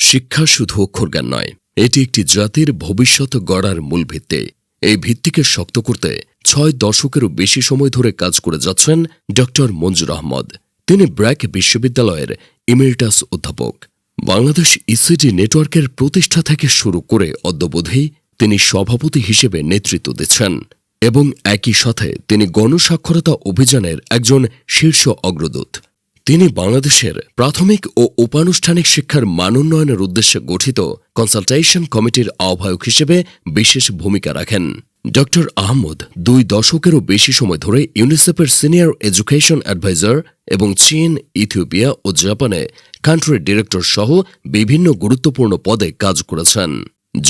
শিক্ষা শুধু অক্ষরজ্ঞান নয়, এটি একটি জাতির ভবিষ্যৎ গড়ার মূল ভিত্তি। এই ভিত্তিকে শক্ত করতে ৬ দশকেরও বেশি সময় ধরে কাজ করে যাচ্ছেন ড মঞ্জুর আহমদ। তিনি ব্র্যাক বিশ্ববিদ্যালয়ের ইমেরিটাস অধ্যাপক। বাংলাদেশ ইসিটি নেটওয়ার্কের প্রতিষ্ঠা থেকে শুরু করে অদ্যাবধি তিনি সভাপতি হিসেবে নেতৃত্ব দিচ্ছেন এবং একই সাথে তিনি গণসাক্ষরতা অভিযানের একজন শীর্ষ অগ্রদূত। তিনি বাংলাদেশের প্রাথমিক ও উপানুষ্ঠানিক শিক্ষার মানোন্নয়নের উদ্দেশ্যে গঠিত কনসালটেশন কমিটির আহ্বায়ক হিসেবে বিশেষ ভূমিকা রাখেন। ড আহমদ ২ দশকেরও বেশি সময় ধরে ইউনিসেফের সিনিয়র এডুকেশন অ্যাডভাইজার এবং চীন, ইথিওপিয়া ও জাপানে কান্ট্রি ডিরেক্টর সহ বিভিন্ন গুরুত্বপূর্ণ পদে কাজ করেছেন।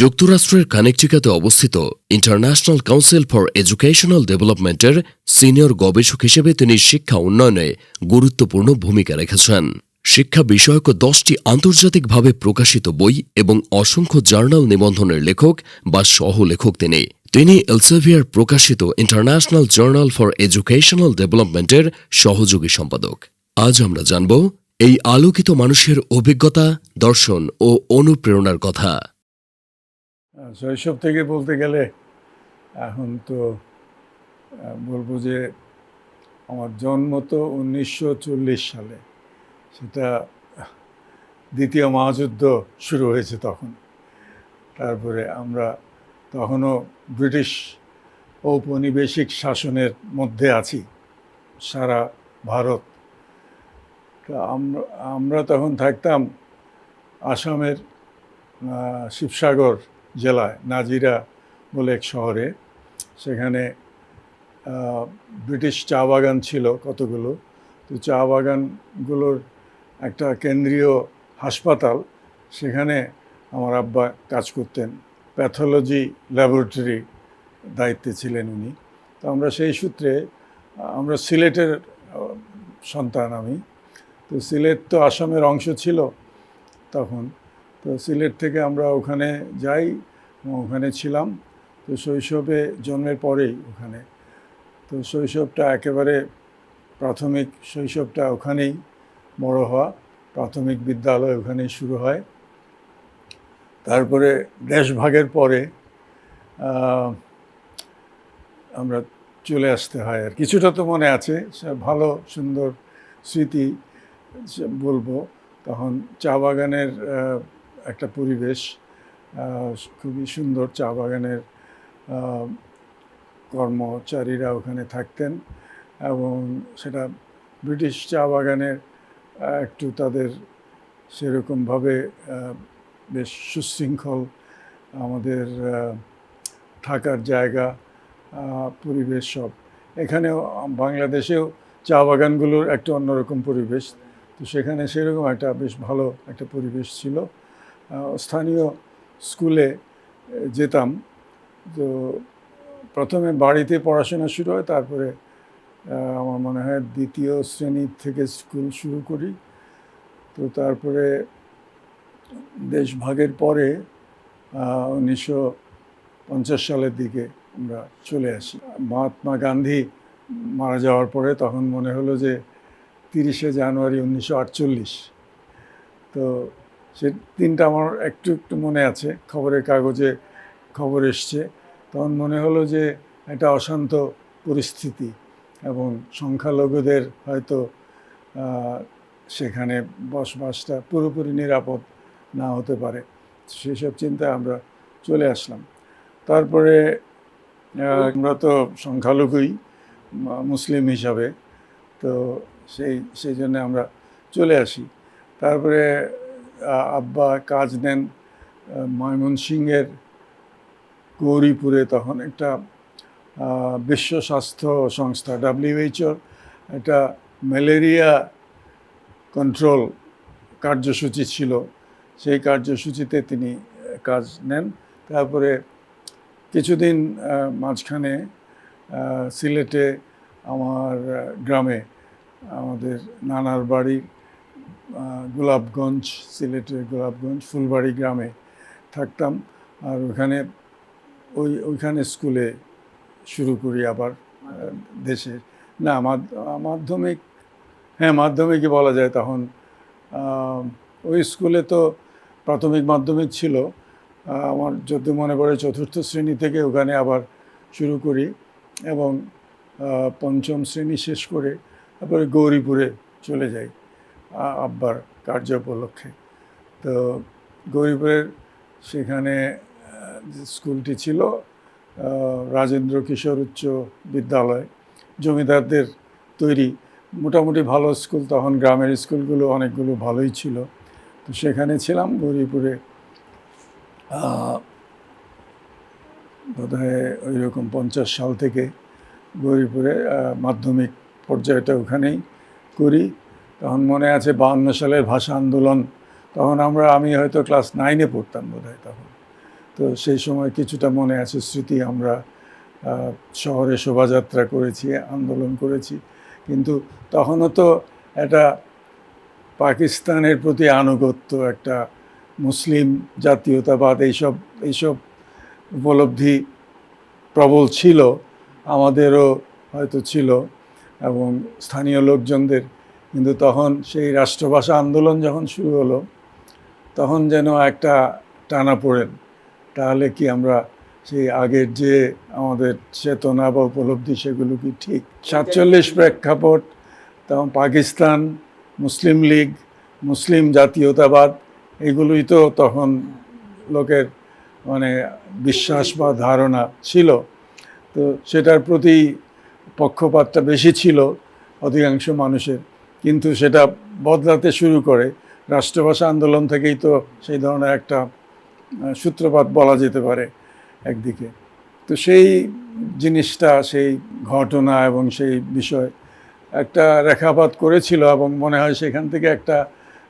যুক্তরাষ্ট্রের কানেকটিকাতে অবস্থিত ইন্টারন্যাশনাল কাউন্সিল ফর এডুকেশনাল ডেভেলপমেন্টের সিনিয়র গবেষক হিসেবে তিনি শিক্ষা উন্নয়নে গুরুত্বপূর্ণ ভূমিকা রেখেছেন। শিক্ষা বিষয়ক 10টি আন্তর্জাতিকভাবে প্রকাশিত বই এবং অসংখ্য জার্নাল নিবন্ধনের লেখক বা সহ-লেখক তিনি এলসেভিয়ার প্রকাশিত ইন্টারন্যাশনাল জার্নাল ফর এডুকেশনাল ডেভেলপমেন্টের সহযোগী সম্পাদক। আজ আমরা জানব এই আলোকিত মানুষের অভিজ্ঞতা, দর্শন ও অনুপ্রেরণার কথা। শৈশব থেকে বলতে গেলে এখন তো বলবো যে আমার জন্ম তো 1940 সালে, সেটা দ্বিতীয় মহাযুদ্ধ শুরু হয়েছে তখন। তারপরে আমরা তখনও ব্রিটিশ ঔপনিবেশিক শাসনের মধ্যে আছি সারা ভারত। তো আমরা তখন থাকতাম আসামের শিবসাগর জেলায় নাজিরা বলে এক শহরে। সেখানে ব্রিটিশ চা বাগান ছিল কতগুলো। তো চা বাগানগুলোর একটা কেন্দ্রীয় হাসপাতাল, সেখানে আমার আব্বা কাজ করতেন, প্যাথোলজি ল্যাবরেটরি দায়িত্বে ছিলেন উনি। তো আমরা সেই সূত্রে, আমরা সিলেটের সন্তান আমি। তো সিলেট তো আসামের অংশ ছিল তখন। তো সিলেট থেকে আমরা ওখানে যাই, ওখানে ছিলাম। তো শৈশবে জন্মের পরেই ওখানে, তো শৈশবটা একেবারে প্রাথমিক শৈশবটা ওখানেই বড় হওয়া, প্রাথমিক বিদ্যালয় ওখানেই শুরু হয়। তারপরে দেশভাগের পরে আমরা চলে আসতে হয়। আর কিছুটা তো মনে আছে, ভালো সুন্দর স্মৃতি বলবো। তখন চা বাগানের একটা পরিবেশ, খুবই সুন্দর। চা বাগানের কর্মচারীরা ওখানে থাকতেন এবং সেটা ব্রিটিশ চা বাগানের একটু তাদের সেরকমভাবে বেশ সুশৃঙ্খল আমাদের থাকার জায়গা, পরিবেশ সব। এখানেও বাংলাদেশেও চা বাগানগুলোর একটা অন্যরকম পরিবেশ। তো সেখানে সেরকম একটা বেশ ভালো একটা পরিবেশ ছিল। স্থানীয় স্কুলে যেতাম। তো প্রথমে বাড়িতে পড়াশোনা শুরু হয়, তারপরে আমার মনে হয় 2য় শ্রেণী থেকে স্কুল শুরু করি। তো তারপরে দেশভাগের পরে 1950 সালের দিকে আমরা চলে আসি। মহাত্মা গান্ধী মারা যাওয়ার পরে তখন মনে হলো যে 30শে জানুয়ারি 1948। তো সে দিনটা আমার একটু মনে আছে, খবরের কাগজে খবর এসছে। তখন মনে হলো যে একটা অশান্ত পরিস্থিতি এবং সংখ্যালঘুদের হয়তো সেখানে বসবাসটা পুরোপুরি নিরাপদ না হতে পারে। সেসব চিন্তায় আমরা চলে আসলাম। তারপরে আমরা তো সংখ্যালঘুই মুসলিম হিসাবে, তো সেই জন্য আমরা চলে আসি। তারপরে আব্বা কাজ নেন ময়মনসিংহের গৌরীপুরে। তখন একটা বিশ্ব স্বাস্থ্য সংস্থা WHO একটা ম্যালেরিয়া কন্ট্রোল কার্যসূচি ছিল, সেই কার্যসূচিতে তিনি কাজ নেন। তারপরে কিছুদিন মাঝখানে সিলেটে আমার গ্রামে, আমাদের নানার বাড়ি গোলাপগঞ্জ, সিলেটের গোলাপগঞ্জ ফুলবাড়ি গ্রামে থাকতাম। আর ওইখানে স্কুলে শুরু করি আবার দেশে। না, মাধ্যমিক, হ্যাঁ মাধ্যমিকই বলা যায়। তখন ওই স্কুলে তো প্রাথমিক মাধ্যমিক ছিল আমার যদি মনে পড়ে 4র্থ শ্রেণী থেকে ওখানে আবার শুরু করি এবং 5ম শ্রেণী শেষ করে তারপরে গৌরীপুরে চলে যাই আব্বার কার্য উপলক্ষে। তো গৌরীপুরের সেখানে যে স্কুলটি ছিল রাজেন্দ্র কিশোর উচ্চ বিদ্যালয়, জমিদারদের তৈরি মোটামুটি ভালো স্কুল। তখন গ্রামের স্কুলগুলো অনেকগুলো ভালোই ছিল। তো সেখানে ছিলাম গৌরীপুরে, বোধহয় ওই রকম 50 সাল থেকে গৌরীপুরে মাধ্যমিক পর্যায়টা ওখানেই করি। তখন মনে আছে 52 সালের ভাষা আন্দোলন, তখন আমি হয়তো ক্লাস 9-এ পড়তাম বোধহয় তখন। তো সেই সময় কিছুটা মনে আছে স্মৃতি। আমরা শহরে শোভাযাত্রা করেছি, আন্দোলন করেছি, কিন্তু তখনও তো একটা পাকিস্তানের প্রতি আনুগত্য, একটা মুসলিম জাতীয়তাবাদ, এইসব উপলব্ধি প্রবল ছিল, আমাদেরও হয়তো ছিল এবং স্থানীয় লোকজনদের। কিন্তু তখন সেই রাষ্ট্রভাষা আন্দোলন যখন শুরু হলো, তখন যেন একটা টানাপোড়েন। তাহলে কি আমরা সেই আগের যে আমাদের চেতনা বা উপলব্ধি সেগুলো কি ঠিক? 47 প্রেক্ষাপট, তখন পাকিস্তান, মুসলিম লীগ, মুসলিম জাতীয়তাবাদ, এগুলোই তো তখন লোকের মানে বিশ্বাস বা ধারণা ছিল। তো সেটার প্রতি পক্ষপাতটা বেশি ছিল অধিকাংশ মানুষের। কিন্তু সেটা বদলাতে শুরু করে রাষ্ট্রভাষা আন্দোলন থেকেই তো সেই ধরনের একটা সূত্রপাত বলা যেতে পারে একদিকে। তো সেই জিনিসটা, সেই ঘটনা এবং সেই বিষয় একটা রেখাপাত করেছিল এবং মনে হয় সেখান থেকে একটা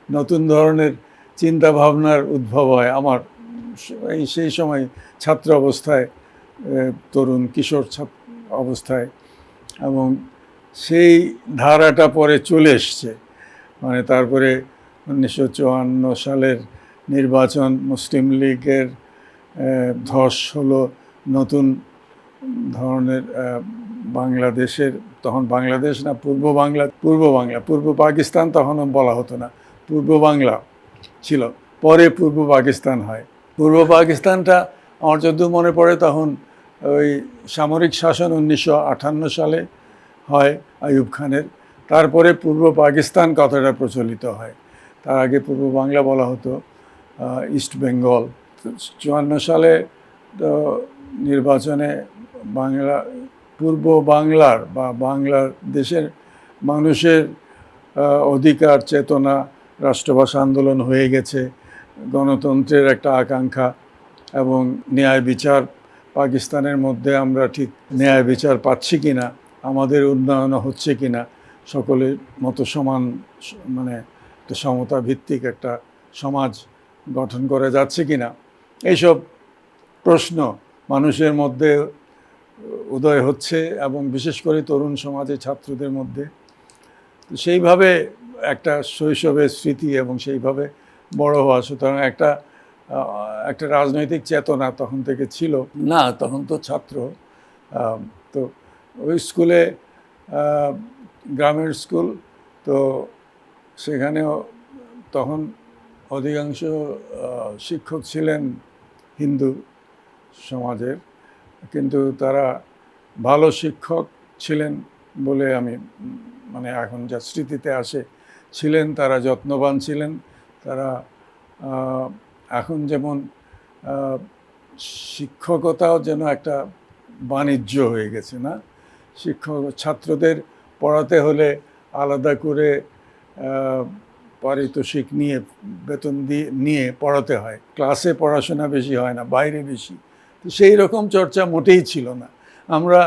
নতুন ধরনের চিন্তা ভাবনার উদ্ভব হয় আমার সেই সময় ছাত্র অবস্থায়, তরুণ কিশোর অবস্থায়। এবং সেই ধারাটা পরে চলে এসছে, মানে তারপরে 1954 সালের নির্বাচন, মুসলিম লীগের ধস হলো, নতুন ধরনের বাংলাদেশের, তখন বাংলাদেশ না পূর্ব পূর্ব পাকিস্তান তখনও বলা হতো না, পূর্ব বাংলা ছিল, পরে পূর্ব পাকিস্তান হয়। পূর্ব পাকিস্তানটা আমার যদিও মনে পড়ে তখন ওই সামরিক শাসন 1958 সালে হয় আইয়ুব খানের, তারপরে পূর্ব পাকিস্তান কথাটা প্রচলিত হয়। তার আগে পূর্ব বাংলা বলা হতো, ইস্ট বেঙ্গল। 54 সালে তো নির্বাচনে পূর্ব বাংলার বা বাংলাদেশের মানুষের অধিকার চেতনা, রাষ্ট্রভাষা আন্দোলন হয়ে গেছে, গণতন্ত্রের একটা আকাঙ্ক্ষা এবং ন্যায় বিচার, পাকিস্তানের মধ্যে আমরা ঠিক ন্যায় বিচার পাচ্ছি কিনা, আমাদের উন্নয়ন হচ্ছে কিনা, সকলের মতো সমান, মানে একটা সমতা ভিত্তিক একটা সমাজ গঠন করা যাচ্ছে কিনা, এইসব প্রশ্ন মানুষের মধ্যে উদয় হচ্ছে এবং বিশেষ করে তরুণ সমাজে, ছাত্রদের মধ্যে। সেইভাবে একটা শৈশবের স্মৃতি এবং সেইভাবে বড় হওয়া, সুতরাং একটা রাজনৈতিক চেতনা তখন থেকে ছিল না। তখন তো ছাত্র, তো ওই স্কুলে, গ্রামের স্কুল, তো সেখানেও তখন অধিকাংশ শিক্ষক ছিলেন হিন্দু সমাজের, কিন্তু তারা ভালো শিক্ষক ছিলেন বলে আমি মানে এখন যা স্মৃতিতে আসে, ছিলেন তারা যত্নবান ছিলেন। তারা এখন যেমন শিক্ষকতাও যেন একটা বাণিজ্য হয়ে গেছে না, ছাত্রদের পড়াতে হলে আলাদা করে পারিতোষিক নিয়ে, বেতন নিয়ে পড়াতে হয়, ক্লাসে পড়াশোনা বেশি হয় না, বাইরে বেশি। তো সেই রকম চর্চা মোটেই ছিল না। আমরা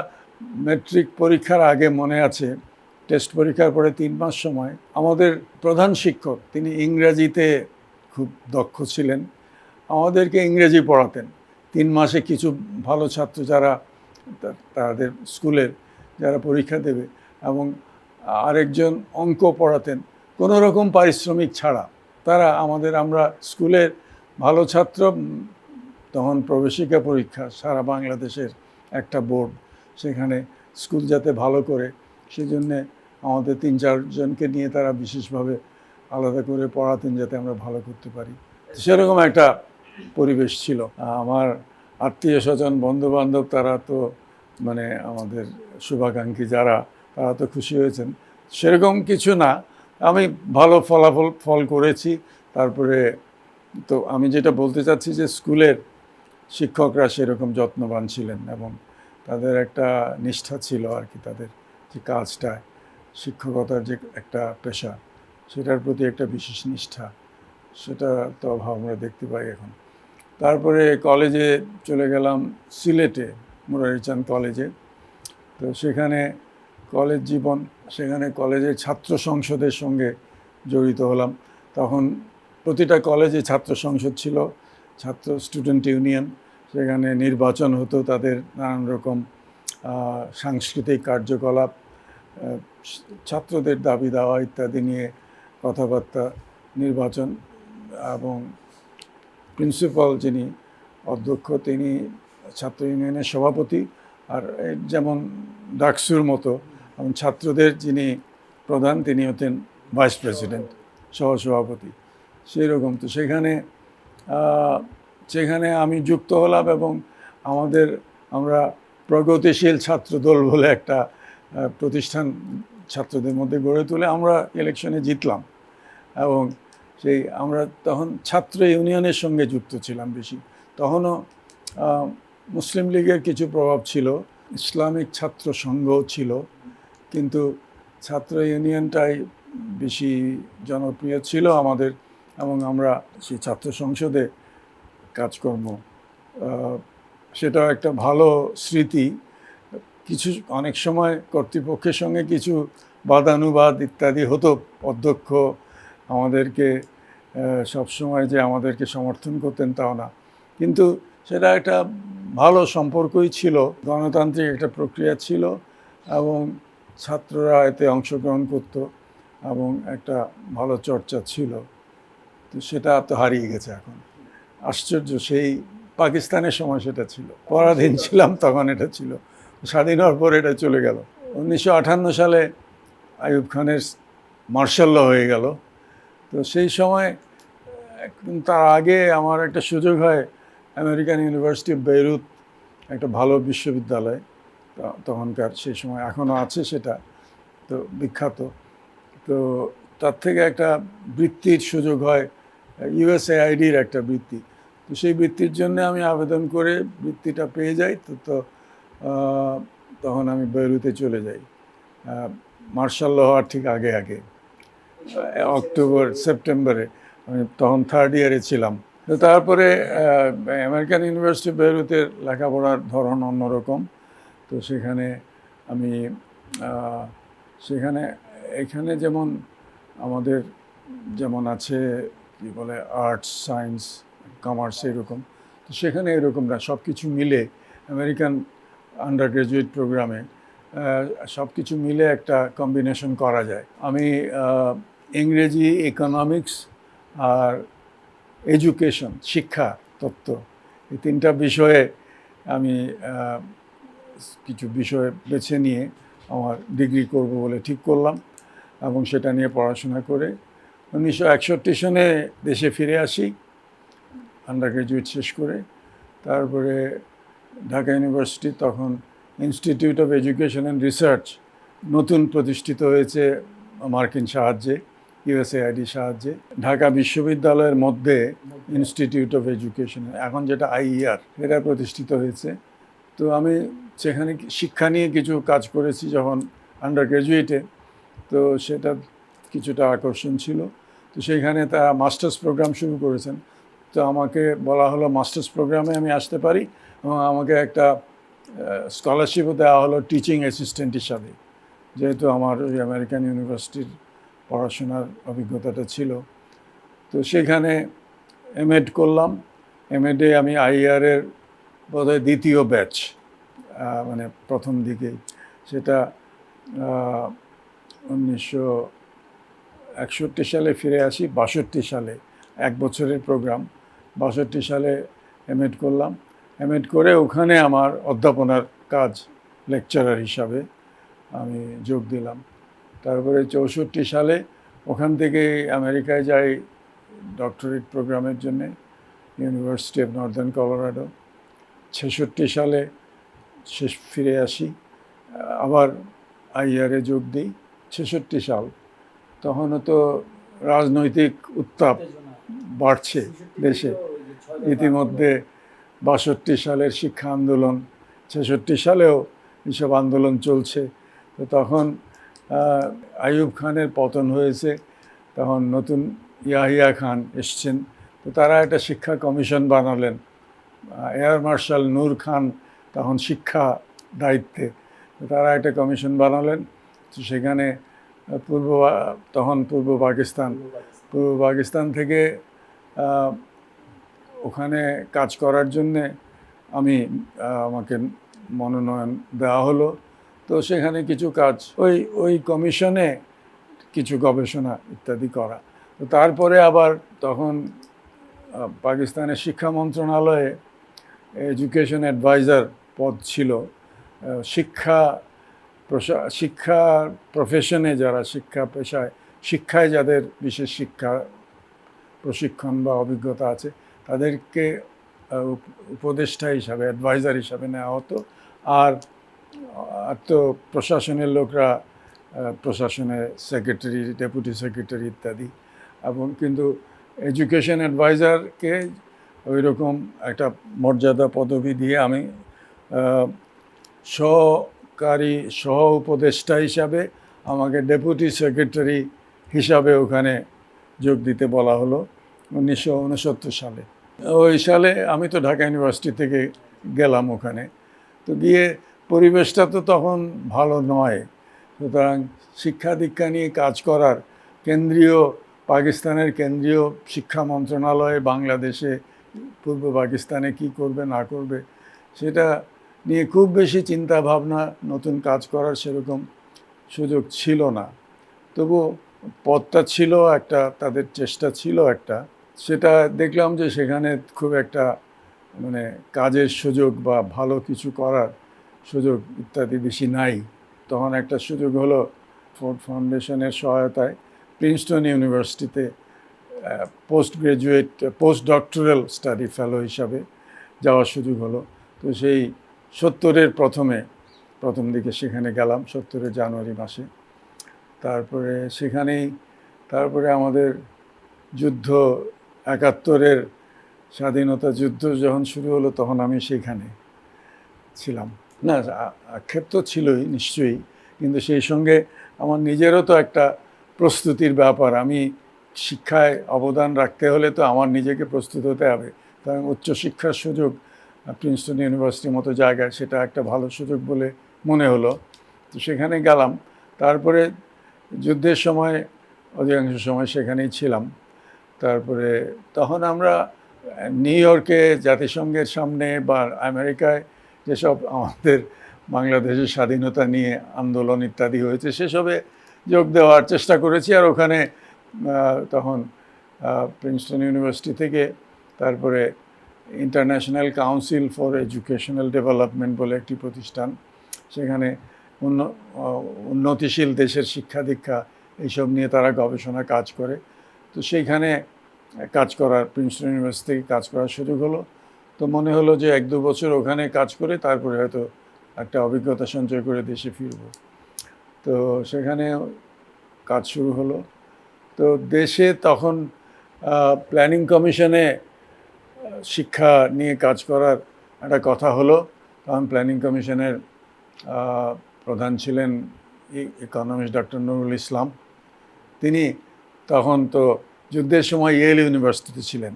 ম্যাট্রিক পরীক্ষার আগে মনে আছে, টেস্ট পরীক্ষার পরে 3 মাস সময় আমাদের প্রধান শিক্ষক, তিনি ইংরেজিতে খুব দক্ষ ছিলেন, আমাদেরকে ইংরেজি পড়াতেন 3 মাসে। কিছু ভালো ছাত্র যারা তাদের স্কুলের যারা পরীক্ষা দেবে, এবং আরেকজন অঙ্ক পড়াতেন কোনো রকম পারিশ্রমিক ছাড়া। আমরা স্কুলের ভালো ছাত্র, তখন প্রবেশিকা পরীক্ষা সারা বাংলাদেশের একটা বোর্ড, সেখানে স্কুল যাতে ভালো করে সেই জন্যে আমাদের 3-4 জনকে নিয়ে তারা বিশেষভাবে আলাদা করে পড়াতেন যাতে আমরা ভালো করতে পারি। সেরকম একটা পরিবেশ ছিল। আমার আত্মীয় স্বজন বন্ধু বান্ধব তারা তো মানে আমাদের শুভাকাঙ্ক্ষী যারা, তারা তো খুশি হয়েছেন। সেরকম কিছু না, আমি ভালো ফল করেছি। তারপরে তো আমি যেটা বলতে চাচ্ছি যে স্কুলের শিক্ষকরা সেরকম যত্নবান ছিলেন এবং তাদের একটা নিষ্ঠা ছিল আর কি, তাদের যে কাজটা, শিক্ষকতার যে একটা পেশা, সেটার প্রতি একটা বিশেষ নিষ্ঠা, সেটা তো অভাব আমরা দেখতে পাই এখন। তারপরে কলেজে চলে গেলাম সিলেটে, মুরারি চাঁদ কলেজে। তো সেখানে কলেজ জীবন, সেখানে কলেজের ছাত্র সংসদের সঙ্গে জড়িত হলাম। তখন প্রতিটা কলেজে ছাত্র সংসদ ছিল, স্টুডেন্ট ইউনিয়ন। সেখানে নির্বাচন হতো, তাদের নানান রকম সাংস্কৃতিক কার্যকলাপ, ছাত্রদের দাবি দাওয়া ইত্যাদি নিয়ে কথাবার্তা, নির্বাচন। এবং প্রিন্সিপাল যিনি অধ্যক্ষ, তিনি ছাত্র ইউনিয়নের সভাপতি। আর যেমন ডাকসুর মতো, এবং ছাত্রদের যিনি প্রধান, তিনি হতেন ভাইস প্রেসিডেন্ট, সহসভাপতি, সেই রকম। তো সেখানে আমি যুক্ত হলাম এবং আমরা প্রগতিশীল ছাত্রদল বলে একটা প্রতিষ্ঠান ছাত্রদের মধ্যে গড়ে তুলে আমরা ইলেকশনে জিতলাম। এবং আমরা তখন ছাত্র ইউনিয়নের সঙ্গে যুক্ত ছিলাম বেশি। তখনও মুসলিম লীগের কিছু প্রভাব ছিল, ইসলামিক ছাত্র সংঘও ছিল, কিন্তু ছাত্র ইউনিয়নটাই বেশি জনপ্রিয় ছিল আমাদের। এবং আমরা সেই ছাত্র সংসদে কাজকর্ম, সেটাও একটা ভালো স্মৃতি। অনেক সময় কর্তৃপক্ষের সঙ্গে কিছু বাদানুবাদ ইত্যাদি হতো। অধ্যক্ষ আমাদেরকে সবসময় যে আমাদেরকে সমর্থন করতেন তাও না, কিন্তু সেটা একটা ভালো সম্পর্কই ছিল, গণতান্ত্রিক একটা প্রক্রিয়া ছিল এবং ছাত্ররা এতে অংশগ্রহণ করত এবং একটা ভালো চর্চা ছিল। তো সেটা তো হারিয়ে গেছে এখন, আশ্চর্য। সেই পাকিস্তানের সময় সেটা ছিল, পরাধীন ছিলাম তখন এটা ছিল, স্বাধীন হওয়ার পর এটা চলে গেল। 1958 সালে আইয়ুব খানের মার্শাল ল হয়ে গেল। তো সেই সময়, তার আগে আমার একটা সুযোগ হয়, আমেরিকান ইউনিভার্সিটি অফ বেইরুত, একটা ভালো বিশ্ববিদ্যালয় তখনকার, সেই সময় এখনও আছে সেটা, তো বিখ্যাত। তো তার থেকে একটা বৃত্তির সুযোগ হয়, ইউএসএআইডির একটা বৃত্তি। তো সেই বৃত্তির জন্য আমি আবেদন করে বৃত্তিটা পেয়ে যাই। তো তখন আমি বেইরুতে চলে যাই, মার্শাল ল হওয়ার ঠিক আগে সেপ্টেম্বরে। আমি তখন 3rd ইয়ারে ছিলাম। তো তারপরে আমেরিকান ইউনিভার্সিটি বেইরুতের লেখাপড়ার ধরন অন্যরকম। তো সেখানে আমি এখানে যেমন আমাদের যেমন আছে কি বলে আর্টস, সায়েন্স, কমার্স, এরকম। তো সেখানে এরকম না, সব কিছু মিলে আমেরিকান আন্ডার গ্রাজুয়েট প্রোগ্রামে সব কিছু মিলে একটা কম্বিনেশন করা যায়। আমি ইংরেজি, ইকোনমিক্স আর এডুকেশন, শিক্ষা তত্ত্ব, এই 3টা বিষয়ে আমি কিছু বিষয় বেছে নিয়ে আমার ডিগ্রি করব বলে ঠিক করলাম এবং সেটা নিয়ে পড়াশোনা করে 1961 সনে দেশে ফিরে আসি, আন্ডার গ্রাজুয়েট শেষ করে। তারপরে ঢাকা ইউনিভার্সিটি, তখন institute of education and research নতুন প্রতিষ্ঠিত হয়েছে মার্কিন সাহায্যে, ইউএসএআইডি সাহায্যে। ঢাকা বিশ্ববিদ্যালয়ের মধ্যে ইনস্টিটিউট অফ এডুকেশন, এখন যেটা আইইআর, এটা প্রতিষ্ঠিত হয়েছে। তো আমি সেখানে শিক্ষা নিয়ে কিছু কাজ করেছি যখন আন্ডার গ্র্যাজুয়েটে, তো সেটা কিছুটা আকর্ষণ ছিল। তো সেইখানে তারা মাস্টার্স প্রোগ্রাম শুরু করেছেন। তো আমাকে বলা হলো মাস্টার্স প্রোগ্রামে আমি আসতে পারি এবং আমাকে একটা স্কলারশিপও দেওয়া হলো টিচিং অ্যাসিস্ট্যান্ট হিসাবে, যেহেতু আমার ওই আমেরিকান ইউনিভার্সিটির পড়াশোনার অভিজ্ঞতাটা ছিল। তো সেখানে এমএড করলাম। এমএডে আমি আইআরের বোধহয় 2য় ব্যাচ, মানে প্রথম দিকে, সেটা 1961 সালে ফিরে আসি। 62 সালে, 1 বছরের প্রোগ্রাম, 62 সালে এমএড করলাম। এমএড করে ওখানে আমার অধ্যাপনার কাজ, লেকচারার হিসাবে আমি যোগ দিলাম। তারপরে 64 সালে ওখান থেকে আমেরিকায় যাই ডক্টরেট প্রোগ্রামের জন্য ইউনিভার্সিটি অফ নর্দার্ন কলোরাডো। 66 সালে ফিরে আসি, আবার আইআরে যোগ দিই। 66 সাল, তখনও তো রাজনৈতিক উত্তাপ বাড়ছে দেশে। ইতিমধ্যে 62 সালের শিক্ষা আন্দোলন, 66 সালেও এসব আন্দোলন চলছে। তো তখন আইয়ুব খানের পতন হয়েছে, তখন নতুন ইয়াহিয়া খান এসছেন। তো তারা একটা শিক্ষা কমিশন বানালেন। এয়ার মার্শাল নূর খান তখন শিক্ষা দায়িত্বে। তারা একটা কমিশন বানালেন। তো সেখানে তখন পূর্ব পাকিস্তান থেকে ওখানে কাজ করার জন্যে আমাকে মনোনয়ন দেওয়া হলো। তো সেখানে কিছু কাজ, ওই কমিশনে কিছু গবেষণা ইত্যাদি করা। তো তারপরে আবার তখন পাকিস্তানের শিক্ষা মন্ত্রণালয়ে এডুকেশন অ্যাডভাইজার পদ ছিল। শিক্ষা প্রফেশনে যারা, শিক্ষা পেশায়, শিক্ষায় যাদের বিশেষ শিক্ষা প্রশিক্ষণ বা অভিজ্ঞতা আছে, তাদেরকে উপদেষ্টা হিসাবে, অ্যাডভাইজার হিসাবে নেওয়া হতো। আর তো প্রশাসনের লোকরা প্রশাসনের সেক্রেটারি, ডেপুটি সেক্রেটারি ইত্যাদি। এবং কিন্তু এডুকেশন অ্যাডভাইজারকে ওই রকম একটা মর্যাদা পদবি দিয়ে আমি সহ উপদেষ্টা হিসাবে আমাকে ডেপুটি সেক্রেটারি হিসাবে ওখানে যোগ দিতে বলা হলো 1969 সালে। ওই সালে আমি তো ঢাকা ইউনিভার্সিটি থেকে গেলাম ওখানে। তো গিয়ে পরিবেশটা তো তখন ভালো নয়। সুতরাং শিক্ষা দীক্ষা নিয়ে কাজ করার পাকিস্তানের কেন্দ্রীয় শিক্ষা মন্ত্রণালয়ে বাংলাদেশে, পূর্ব পাকিস্তানে কি করবে না করবে সেটা নিয়ে খুব বেশি চিন্তা ভাবনা, নতুন কাজ করার সেরকম সুযোগ ছিল না। তবু পথটা ছিল একটা, তাদের চেষ্টা ছিল একটা। সেটা দেখলাম যে সেখানে খুব একটা মানে কাজের সুযোগ বা ভালো কিছু করার সুযোগ ইত্যাদি বেশি নাই। তখন একটা সুযোগ হলো ফোর্ড ফাউন্ডেশনের সহায়তায় প্রিন্সটন ইউনিভার্সিটিতে পোস্ট ডক্টরাল স্টাডি ফেলো হিসাবে যাওয়ার সুযোগ হলো। তো সেই 70-এর প্রথম দিকে সেখানে গেলাম, 70-এর জানুয়ারি মাসে। তারপরে আমাদের যুদ্ধ, 71-এর স্বাধীনতা যুদ্ধ যখন শুরু হলো, তখন আমি সেখানে ছিলাম না। আক্ষেপ তো ছিলই নিশ্চয়ই, কিন্তু সেই সঙ্গে আমার নিজেরও তো একটা প্রস্তুতির ব্যাপার। আমি শিক্ষায় অবদান রাখতে হলে তো আমার নিজেকে প্রস্তুত হতে হবে। কারণ উচ্চশিক্ষার সুযোগ প্রিন্সটন ইউনিভার্সিটির মতো জায়গায় সেটা একটা ভালো সুযোগ বলে মনে হলো। তো সেখানে গেলাম। তারপরে যুদ্ধের সময় অধিকাংশ সময় সেখানেই ছিলাম। তারপরে তখন আমরা নিউ ইয়র্কে জাতিসংঘের সামনে বা আমেরিকায় যেসব আমাদের বাংলাদেশের স্বাধীনতা নিয়ে আন্দোলন ইত্যাদি হয়েছে সেসবে যোগ দেওয়ার চেষ্টা করেছি। আর ওখানে তখন প্রিন্সটন ইউনিভার্সিটি থেকে তারপরে international council for educational development বলে একটি প্রতিষ্ঠান, সেখানে উন্নতিশীল দেশের শিক্ষা দীক্ষা এইসব নিয়ে তারা গবেষণা কাজ করে। তো সেইখানে প্রিন্সটন ইউনিভার্সিটি থেকে কাজ করার সুযোগ হলো। তো মনে হলো যে 1-2 বছর ওখানে কাজ করে তারপরে হয়তো একটা অভিজ্ঞতা সঞ্চয় করে দেশে ফিরব। তো সেখানে কাজ শুরু হলো। তো দেশে তখন প্ল্যানিং কমিশনে শিক্ষা নিয়ে কাজ করার একটা কথা হলো। তখন প্ল্যানিং কমিশনের প্রধান ছিলেন ইকোনমিস্ট ডক্টর নুরুল ইসলাম। তিনি তখন তো যুদ্ধের সময় ইয়েল ইউনিভার্সিটিতে ছিলেন,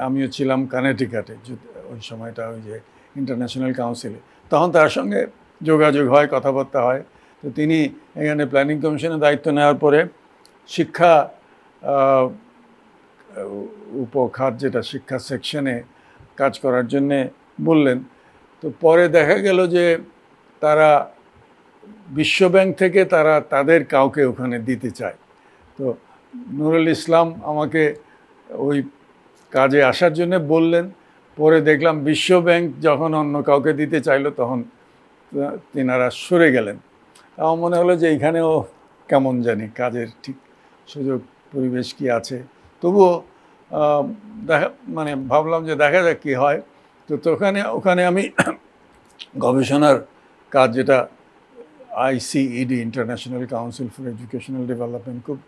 আমিও ছিলাম কানেটিকাটে ওই সময়টা, ওই যে ইন্টারন্যাশনাল কাউন্সিলে। তখন তার সঙ্গে যোগাযোগ হয়, কথাবার্তা হয়। তো তিনি এখানে প্ল্যানিং কমিশনের দায়িত্ব নেওয়ার পরে শিক্ষা উপখাত, যেটা শিক্ষা সেকশনে কাজ করার জন্যে বললেন। তো পরে দেখা গেল যে তারা বিশ্বব্যাংক থেকে তাদের কাউকে ওখানে দিতে চায়। তো নুরুল ইসলাম আমাকে ওই কাজে আসার জন্য বললেন। পরে দেখলাম বিশ্বব্যাংক যখন অন্য কাউকে দিতে চাইলো তখন তিনারা সরে গেলেন। আমার মনে হলো যে এইখানেও কেমন জানি কাজের ঠিক সুযোগ পরিবেশ কি আছে। তবুও দেখা মানে ভাবলাম যে দেখা যাক কী হয়। তো ওখানে আমি গবেষণার কাজ, যেটা ICED, international council for educational development, খুব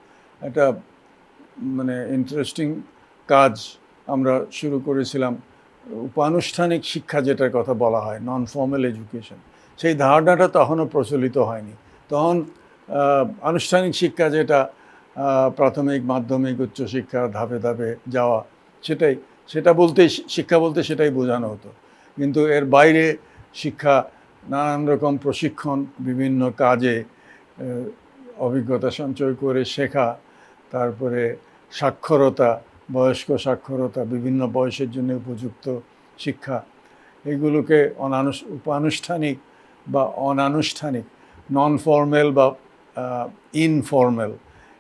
একটা মানে ইন্টারেস্টিং কাজ আমরা শুরু করেছিলাম। উপানুষ্ঠানিক শিক্ষা যেটার কথা বলা হয়, নন ফর্মাল এডুকেশন, সেই ধারণাটা তখনও প্রচলিত হয়নি। তখন আনুষ্ঠানিক শিক্ষা যেটা প্রাথমিক, মাধ্যমিক, উচ্চশিক্ষা ধাপে ধাপে যাওয়া, সেটা বলতে, শিক্ষা বলতে সেটাই বোঝানো হতো। কিন্তু এর বাইরে শিক্ষা, নানান রকম প্রশিক্ষণ, বিভিন্ন কাজে অভিজ্ঞতা সঞ্চয় করে শেখা, তারপরে সাক্ষরতা, বয়স্ক সাক্ষরতা, বিভিন্ন বয়সের জন্য উপযুক্ত শিক্ষা, এগুলোকে উপানুষ্ঠানিক বা অনানুষ্ঠানিক, নন ফর্মাল বা ইনফর্মাল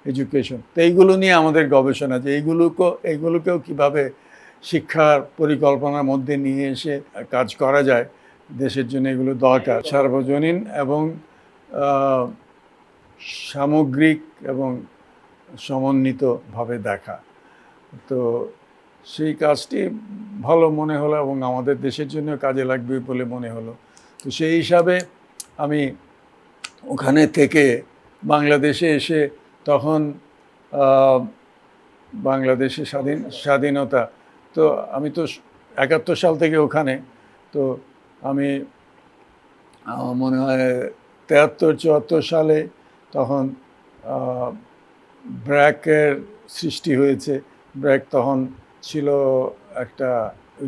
এডুকেশন, তো এইগুলো নিয়ে আমাদের গবেষণা, যে এইগুলোকেও কীভাবে শিক্ষার পরিকল্পনার মধ্যে নিয়ে এসে কাজ করা যায়, দেশের জন্য এগুলো দরকার। সার্বজনীন এবং সামগ্রিক এবং সমন্বিতভাবে দেখা। তো সেই কাজটি ভালো মনে হলো এবং আমাদের দেশের জন্য কাজে লাগবে বলে মনে হলো। তো সেই হিসাবে আমি ওখানে থেকে বাংলাদেশে এসে, তখন বাংলাদেশে স্বাধীনতা, তো আমি তো 71 সাল থেকে ওখানে, তো আমি মনে হয় 73-74 সালে তখন ব্র্যাকের সৃষ্টি হয়েছে। ব্র্যাক তখন ছিল একটা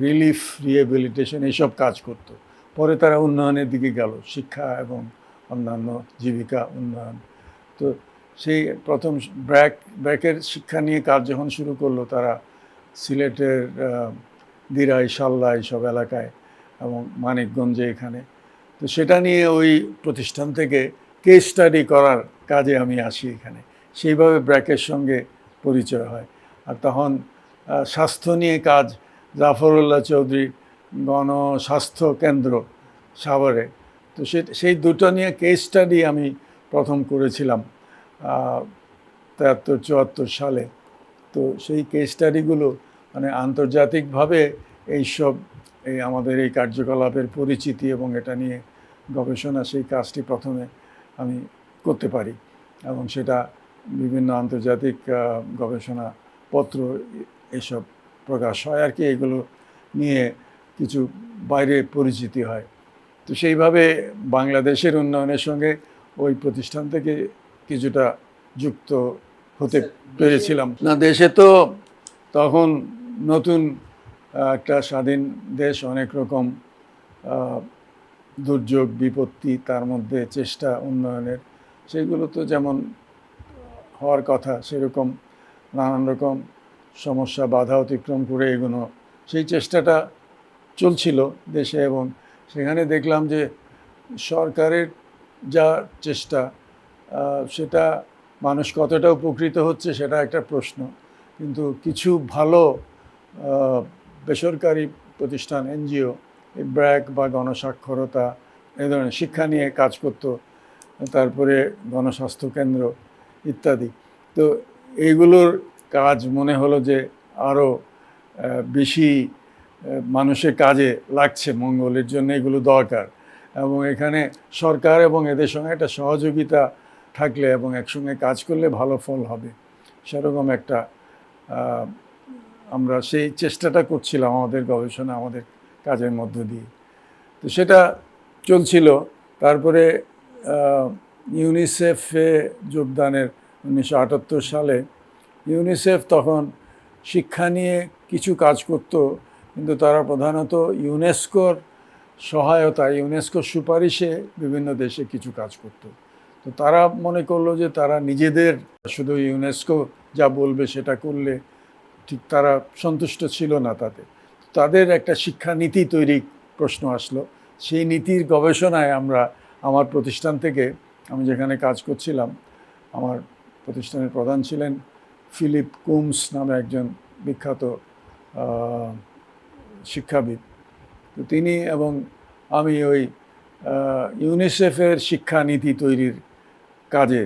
রিলিফ, রিহেবিলিটেশন, এইসব কাজ করত। পরে তারা উন্নয়নের দিকে গেল, শিক্ষা এবং অন্যান্য জীবিকা উন্নয়ন। তো সেই প্রথম ব্র্যাকের শিক্ষা নিয়ে কাজ যখন শুরু করলো তারা, সিলেটের দিরাই, সাল্লা এইসব এলাকায় এবং মানিকগঞ্জে এখানে, তো সেটা নিয়ে ওই প্রতিষ্ঠান থেকে কেস স্টাডি করার কাজে আমি আসি এখানে। সেইভাবে ব্র্যাকের সঙ্গে পরিচয় হয়। আর তখন স্বাস্থ্য নিয়ে কাজ, জাফরুল্লাহ চৌধুরী গণস্বাস্থ্য কেন্দ্র সাভারে, তো সেই দুটো নিয়ে কেস স্টাডি আমি প্রথম করেছিলাম 73-74 সালে। তো সেই কেস স্টাডিগুলো মানে আন্তর্জাতিকভাবে এই আমাদের এই কার্যকলাপের পরিচিতি এবং এটা নিয়ে গবেষণা, সেই কাজটি প্রথমে আমি করতে পারি এবং সেটা বিভিন্ন আন্তর্জাতিক গবেষণাপত্র এসব প্রকাশ হয় আর কি, এগুলো নিয়ে কিছু বাইরে পরিচিতি হয়। তো সেইভাবে বাংলাদেশের উন্নয়নের সঙ্গে ওই প্রতিষ্ঠান থেকে কিছুটা যুক্ত হতে পেরেছিলাম। না, দেশে তো তখন নতুন একটা স্বাধীন দেশ, অনেক রকম দুর্যোগ, বিপত্তি, তার মধ্যে চেষ্টা উন্নয়নের, সেগুলো তো যেমন হওয়ার কথা সেরকম নানান রকম সমস্যা, বাধা অতিক্রম করে এগোনো, সেই চেষ্টাটা চলছিল দেশে। এবং সেখানে দেখলাম যে সরকারের যা চেষ্টা, সেটা মানুষ কতটা উপকৃত হচ্ছে সেটা একটা প্রশ্ন। কিন্তু কিছু ভালো বেসরকারি প্রতিষ্ঠান, NGO, এই ব্র্যাক বা গণসাক্ষরতা, এই ধরনের শিক্ষা নিয়ে কাজ করতো, তারপরে গণস্বাস্থ্য কেন্দ্র ইত্যাদি। তো এইগুলোর কাজ মনে হলো যে আরও বেশি মানুষের কাজে লাগছে, মঙ্গলের জন্য এগুলো দরকার। এবং এখানে সরকার এবং এদের সঙ্গে একটা সহযোগিতা থাকলে এবং একসঙ্গে কাজ করলে ভালো ফল হবে, সেরকম একটা আমরা সেই চেষ্টাটা করছিলাম আমাদের গবেষণা, আমাদের কাজের মধ্য দিয়ে। তো সেটা চলছিল। তারপরে ইউনিসেফে যোগদানের 1978 সালে, ইউনিসেফ তখন শিক্ষা নিয়ে কিছু কাজ করত, কিন্তু তারা প্রধানত ইউনেস্কোর সহায়তায়, ইউনেস্কোর সুপারিশে বিভিন্ন দেশে কিছু কাজ করত। তো তারা মনে করলো যে তারা নিজেদের শুধু ইউনেস্কো যা বলবে সেটা করলে ঠিক তারা সন্তুষ্ট ছিল না তাতে। তাদের একটা শিক্ষানীতি তৈরি প্রশ্ন আসলো। সেই নীতির গবেষণায় আমার প্রতিষ্ঠান থেকে, আমি যেখানে কাজ করছিলাম, আমার প্রতিষ্ঠানের প্রধান ছিলেন ফিলিপ কুমস নামে একজন বিখ্যাত শিক্ষাবিদ। তো তিনি এবং আমি ওই ইউনিসেফের শিক্ষানীতি তৈরির কাজে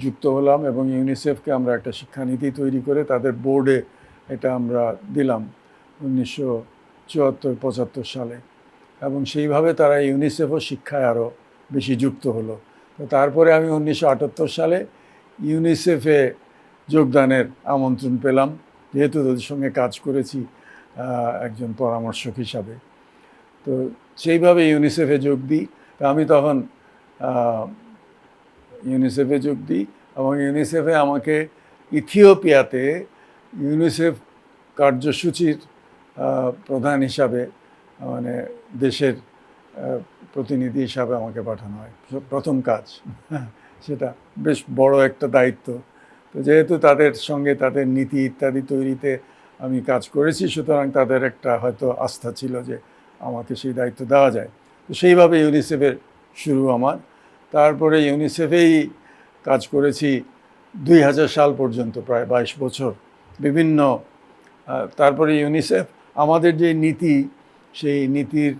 যুক্ত হলাম এবং ইউনিসেফকে আমরা একটা শিক্ষানীতি তৈরি করে তাদের বোর্ডে এটা আমরা দিলাম 1974-75 সালে, এবং সেইভাবে তারা ইউনিসেফও শিক্ষায় আরও বেশি যুক্ত হলো। তো তারপরে আমি 1978 সালে ইউনিসেফে যোগদানের আমন্ত্রণ পেলাম, যেহেতু তাদের সঙ্গে কাজ করেছি একজন পরামর্শক হিসাবে। তো সেইভাবে ইউনিসেফে যোগ দিই। আমি তখন ইউনিসেফে যোগ দিই এবং ইউনিসেফে আমাকে ইথিওপিয়াতে ইউনিসেফ কার্যসূচির প্রধান হিসাবে, মানে দেশের প্রতিনিধি হিসাবে আমাকে পাঠানো হয়, প্রথম কাজ। সেটা বেশ বড় একটা দায়িত্ব। তো যেহেতু তাদের সঙ্গে তাদের নীতি ইত্যাদি তৈরিতে আমি কাজ করেছি, সুতরাং তাদের একটা হয়তো আস্থা ছিল যে আমাকে সেই দায়িত্ব দেওয়া যায়। তো সেইভাবে ইউনিসেফের শুরু আমার। তারপরে ইউনিসেফেই কাজ করেছি 2000 সাল পর্যন্ত, প্রায় 22 বছর বিভিন্ন। তারপরে ইউনিসেফ আমাদের যে নীতি, সেই নীতির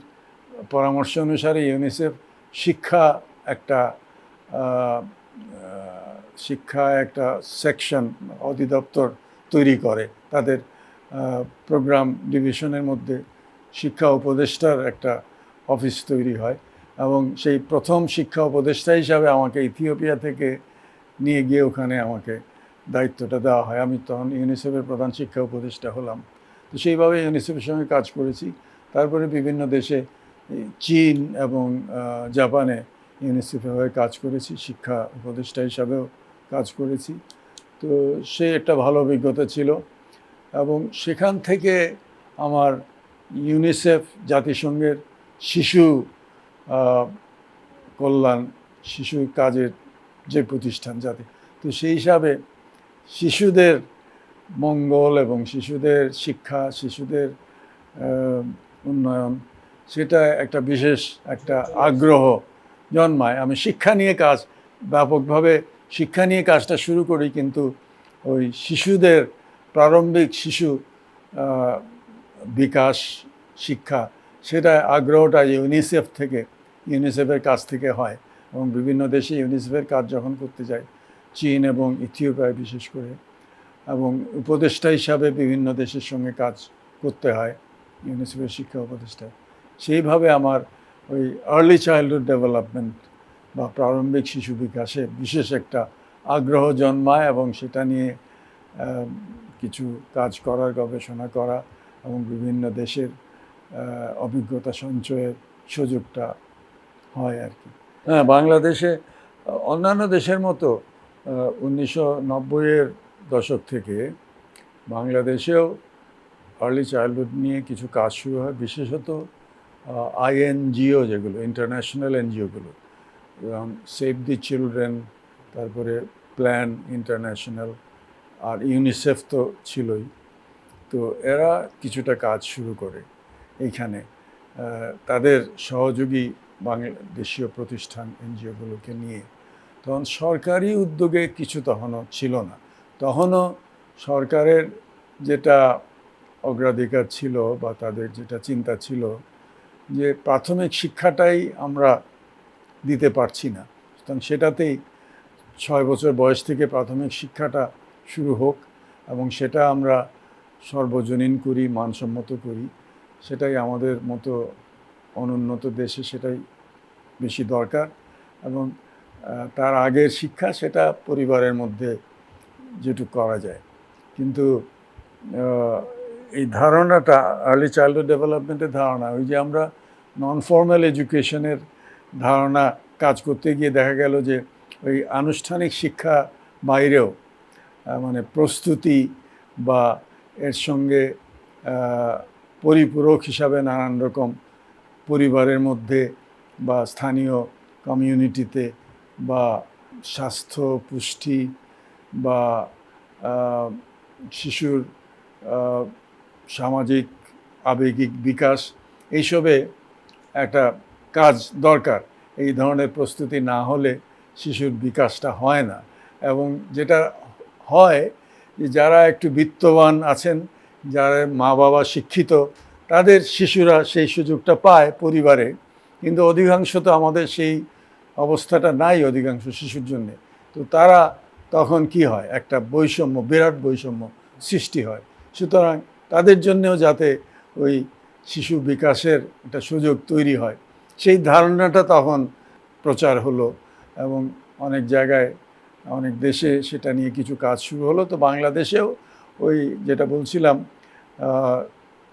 পরামর্শ অনুসারে ইউনিসেফ শিক্ষা একটা সেকশন, অধিদপ্তর তৈরি করে। তাদের প্রোগ্রাম ডিভিশনের মধ্যে শিক্ষা উপদেষ্টার একটা অফিস তৈরি হয়, এবং সেই প্রথম শিক্ষা উপদেষ্টা হিসাবে আমাকে ইথিওপিয়া থেকে নিয়ে গিয়ে ওখানে আমাকে দায়িত্বটা দেওয়া হয়। আমি তখন ইউনিসেফের প্রধান শিক্ষা উপদেষ্টা হলাম। তো সেইভাবে ইউনিসেফের সঙ্গে কাজ করেছি। তারপরে বিভিন্ন দেশে, চীন এবং জাপানে ইউনিসেফের হয়ে কাজ করেছি, শিক্ষা উপদেষ্টা হিসাবেও কাজ করেছি। তো সে একটা ভালো অভিজ্ঞতা ছিল, এবং সেখান থেকে আমার ইউনিসেফ জাতিসংঘের শিশু কল্যাণ, শিশু কাজের যে প্রতিষ্ঠান জাতি, তো সেই হিসাবে শিশুদের মঙ্গল এবং শিশুদের শিক্ষা, শিশুদের উন্নয়ন, সেটা একটা বিশেষ একটা আগ্রহ জন্মায়। আমি শিক্ষা নিয়ে কাজ, ব্যাপকভাবে শিক্ষা নিয়ে কাজটা শুরু করি, কিন্তু ওই শিশুদের প্রারম্ভিক শিশু বিকাশ শিক্ষা, সেটা আগ্রহটা ইউনিসেফের কাছ থেকে হয়। এবং বিভিন্ন দেশে ইউনিসেফের কাজ যখন করতে যাই, চীন এবং ইথিওপিয়ায় বিশেষ করে, এবং উপদেষ্টা হিসাবে বিভিন্ন দেশের সঙ্গে কাজ করতে হয় ইউনিসেফের শিক্ষা উপদেষ্টা, সেইভাবে আমার ওই আর্লি চাইল্ডহুড ডেভেলপমেন্ট বা প্রারম্ভিক শিশু বিকাশে বিশেষ একটা আগ্রহ জন্মায়, এবং সেটা নিয়ে কিছু কাজ করার, গবেষণা করা এবং বিভিন্ন দেশের অভিজ্ঞতা সঞ্চয়ের সুযোগটা হয় আর কি। হ্যাঁ, বাংলাদেশে অন্যান্য দেশের মতো 1990-এর দশক থেকে বাংলাদেশেও আর্লি চাইল্ডহুড নিয়ে কিছু কাজ শুরু হয়, বিশেষত আইএনজিও, যেগুলো ইন্টারন্যাশনাল এনজিওগুলো, যেমন সেভ দি চিলড্রেন, তারপরে প্ল্যান ইন্টারন্যাশনাল, আর ইউনিসেফ তো ছিলই। তো এরা কিছুটা কাজ শুরু করে এইখানে, তাদের সহযোগী বাংলাদেশীয় প্রতিষ্ঠান এনজিওগুলোকে নিয়ে। তখন সরকারি উদ্যোগে কিছু তখনও ছিল না। তখনও সরকারের যেটা অগ্রাধিকার ছিল বা তাদের যেটা চিন্তা ছিল, যে প্রাথমিক শিক্ষাটাই আমরা দিতে পারছি না, সুতরাং সেটাতেই 6 বছর বয়স থেকে প্রাথমিক শিক্ষাটা শুরু হোক, এবং সেটা আমরা সর্বজনীন করি, মানসম্মত করি। সেটাই আমাদের মতো অনুন্নত দেশে সেটাই বেশি দরকার। এবং তার আগের শিক্ষা সেটা পরিবারের মধ্যে যেটুকু করা যায়। কিন্তু এই ধারণাটা, আর্লি চাইল্ডহুড ডেভেলপমেন্টের ধারণা, ওই যে আমরা নন ফর্মাল এডুকেশনের ধারণা কাজ করতে গিয়ে দেখা গেল যে ওই আনুষ্ঠানিক শিক্ষা বাইরেও, মানে প্রস্তুতি বা এর সঙ্গে পরিপূরক হিসাবে নানান রকম পরিবারের মধ্যে বা স্থানীয় কমিউনিটিতে বা স্বাস্থ্য, পুষ্টি বা শিশুর সামাজিক আবেগিক বিকাশ, এইসবে একটা কাজ দরকার। এই ধরনের প্রস্তুতি না হলে শিশুর বিকাশটা হয় না। এবং যেটা হয়, যে যারা একটু বিত্তবান আছেন, যারা মা বাবা শিক্ষিত, তাদের শিশুরা সেই সুযোগটা পায় পরিবারে, কিন্তু অধিকাংশ তো আমাদের সেই অবস্থাটা নাই অধিকাংশ শিশুর জন্যে। তো তারা তখন কি হয়, একটা বৈষম্য, বিরাট বৈষম্য সৃষ্টি হয়। সুতরাং তাদের জন্যেও যাতে ওই শিশু বিকাশের একটা সুযোগ তৈরি হয়, সেই ধারণাটা তখন প্রচার হলো এবং অনেক জায়গায়, অনেক দেশে সেটা নিয়ে কিছু কাজ শুরু হলো। তো বাংলাদেশেও ওই যেটা বলছিলাম,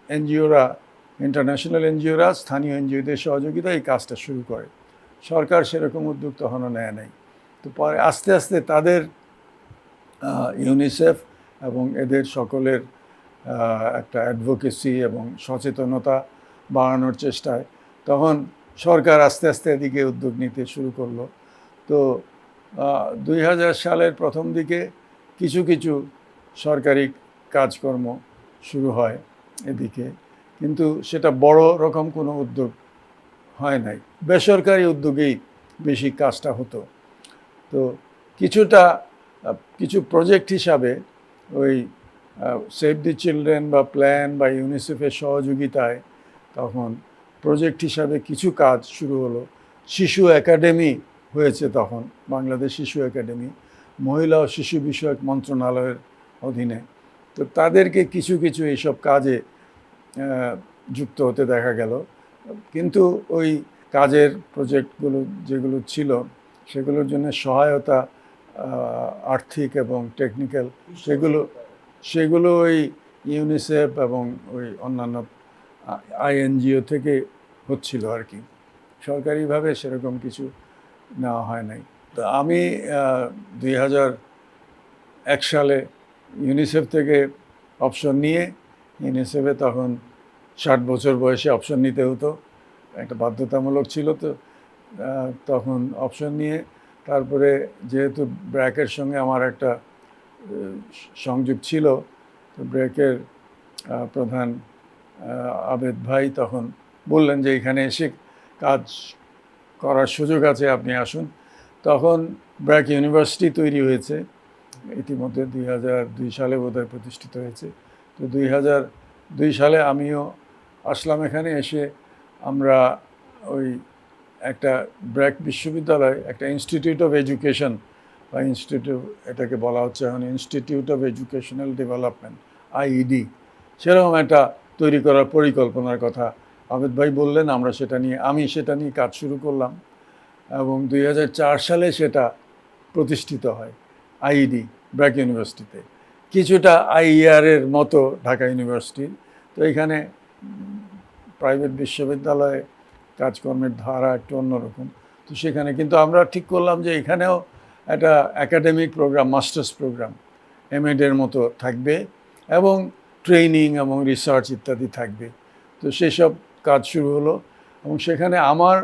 এনজিওরা, ইন্টারন্যাশনাল এনজিওরা স্থানীয় এনজিওদের সহযোগিতায় এই কাজটা শুরু করে। সরকার সেরকম উদ্যোগ তখনও নেয় নাই। তো পরে আস্তে আস্তে তাদের ইউনিসেফ এবং এদের সকলের একটা অ্যাডভোকেসি এবং সচেতনতা বাড়ানোর চেষ্টায় তখন সরকার আস্তে আস্তে এদিকে উদ্যোগ নিতে শুরু করলো। তো 2000 সালের প্রথম দিকে কিছু কিছু সরকারি কাজকর্ম শুরু হয় এদিকে, কিন্তু সেটা বড় রকম কোনো উদ্যোগ হয় নাই, বেসরকারি উদ্যোগেই বেশি কাজটা হতো। তো কিছুটা কিছু প্রজেক্ট হিসাবে ওই সেভ দি চিলড্রেন বা প্ল্যান বা ইউনিসেফের সহযোগিতায় তখন প্রজেক্ট হিসাবে কিছু কাজ শুরু হলো। শিশু একাডেমি হয়েছে তখন, বাংলাদেশ শিশু একাডেমি, মহিলা ও শিশু বিষয়ক মন্ত্রণালয়ের অধীনে। তো তাদেরকে কিছু কিছু এইসব কাজে যুক্ত হতে দেখা গেল। কিন্তু ওই কাজের প্রজেক্টগুলো যেগুলো ছিল সেগুলোর জন্য সহায়তা, আর্থিক এবং টেকনিক্যাল, সেগুলো ওই ইউনিসেফ এবং ওই অন্যান্য আইএনজিও থেকে হচ্ছিল আর কি, সরকারিভাবে সেরকম কিছু নেওয়া হয় নাই। তো আমি 2001 সালে ইউনিসেফ থেকে অপশন নিয়ে, ইউনিসেফে তখন 60 বছর বয়সে অপশন নিতে হতো, একটা বাধ্যতামূলক ছিল। তো তখন অপশন নিয়ে তারপরে যেহেতু ব্র্যাকের সঙ্গে আমার একটা সংযোগ ছিল, তো ব্র্যাকের প্রধান আবেদ ভাই তখন বললেন যে এখানে এসে কাজ করার সুযোগ আছে, আপনি আসুন। তখন ব্র্যাক ইউনিভার্সিটি তৈরি হয়েছে, ইতিমধ্যে 2002 সালে বোধহয় প্রতিষ্ঠিত হয়েছে। তো 2002 সালে আমিও আসলাম এখানে। এসে আমরা ওই একটা ব্র্যাক বিশ্ববিদ্যালয়, একটা ইনস্টিটিউট অফ এডুকেশন বা ইনস্টিটিউট, এটাকে বলা হচ্ছে এখন institute of educational development, IED, সেরকম একটা তৈরি করার পরিকল্পনার কথা আবেদ ভাই বললেন। আমি সেটা নিয়ে কাজ শুরু করলাম এবং 2004 সালে সেটা প্রতিষ্ঠিত হয়, আইইডি ব্র্যাক ইউনিভার্সিটিতে, কিছুটা আইইআরের মতো ঢাকা ইউনিভার্সিটির। তো এখানে প্রাইভেট বিশ্ববিদ্যালয়ে কাজকর্মের ধারা একটু অন্যরকম। তো সেখানে কিন্তু আমরা ঠিক করলাম যে এখানেও একটা একাডেমিক প্রোগ্রাম, মাস্টার্স প্রোগ্রাম, এমএডের মতো থাকবে এবং ট্রেনিং এবং রিসার্চ ইত্যাদি থাকবে। তো সেসব কাজ শুরু হলো এবং সেখানে আমার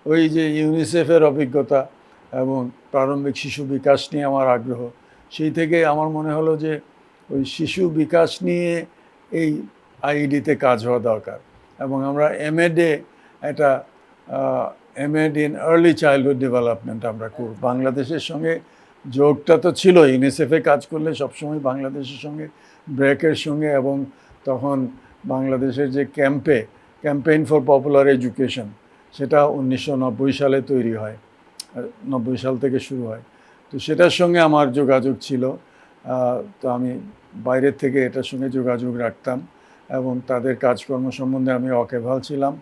ওই যে ইউনিসেফের অভিজ্ঞতা এবং প্রারম্ভিক শিশু বিকাশ নিয়ে আমার আগ্রহ, সেই থেকে আমার মনে হলো যে ওই শিশু বিকাশ নিয়ে এই আইইডিতে কাজ হওয়া দরকার। এবং আমরা এমএডে একটা M.Ed. in early childhood development আমরা করব। বাংলাদেশের সঙ্গে যোগটা তো ছিল, ইউনিসেফে কাজ করলে সবসময় বাংলাদেশের সঙ্গে, ব্র্যাকের সঙ্গে, এবং তখন বাংলাদেশের যে ক্যাম্পেইন ফর পপুলার এডুকেশন, সেটা 1990 সালে তৈরি হয়, 90 সাল থেকে শুরু হয়। তো সেটার সঙ্গে আমার যোগাযোগ ছিল। তো আমি বাইরের থেকে এটার সঙ্গে যোগাযোগ রাখতাম এবং তাদের কাজকর্ম সম্বন্ধে আমি ওয়াকিবহাল ছিলাম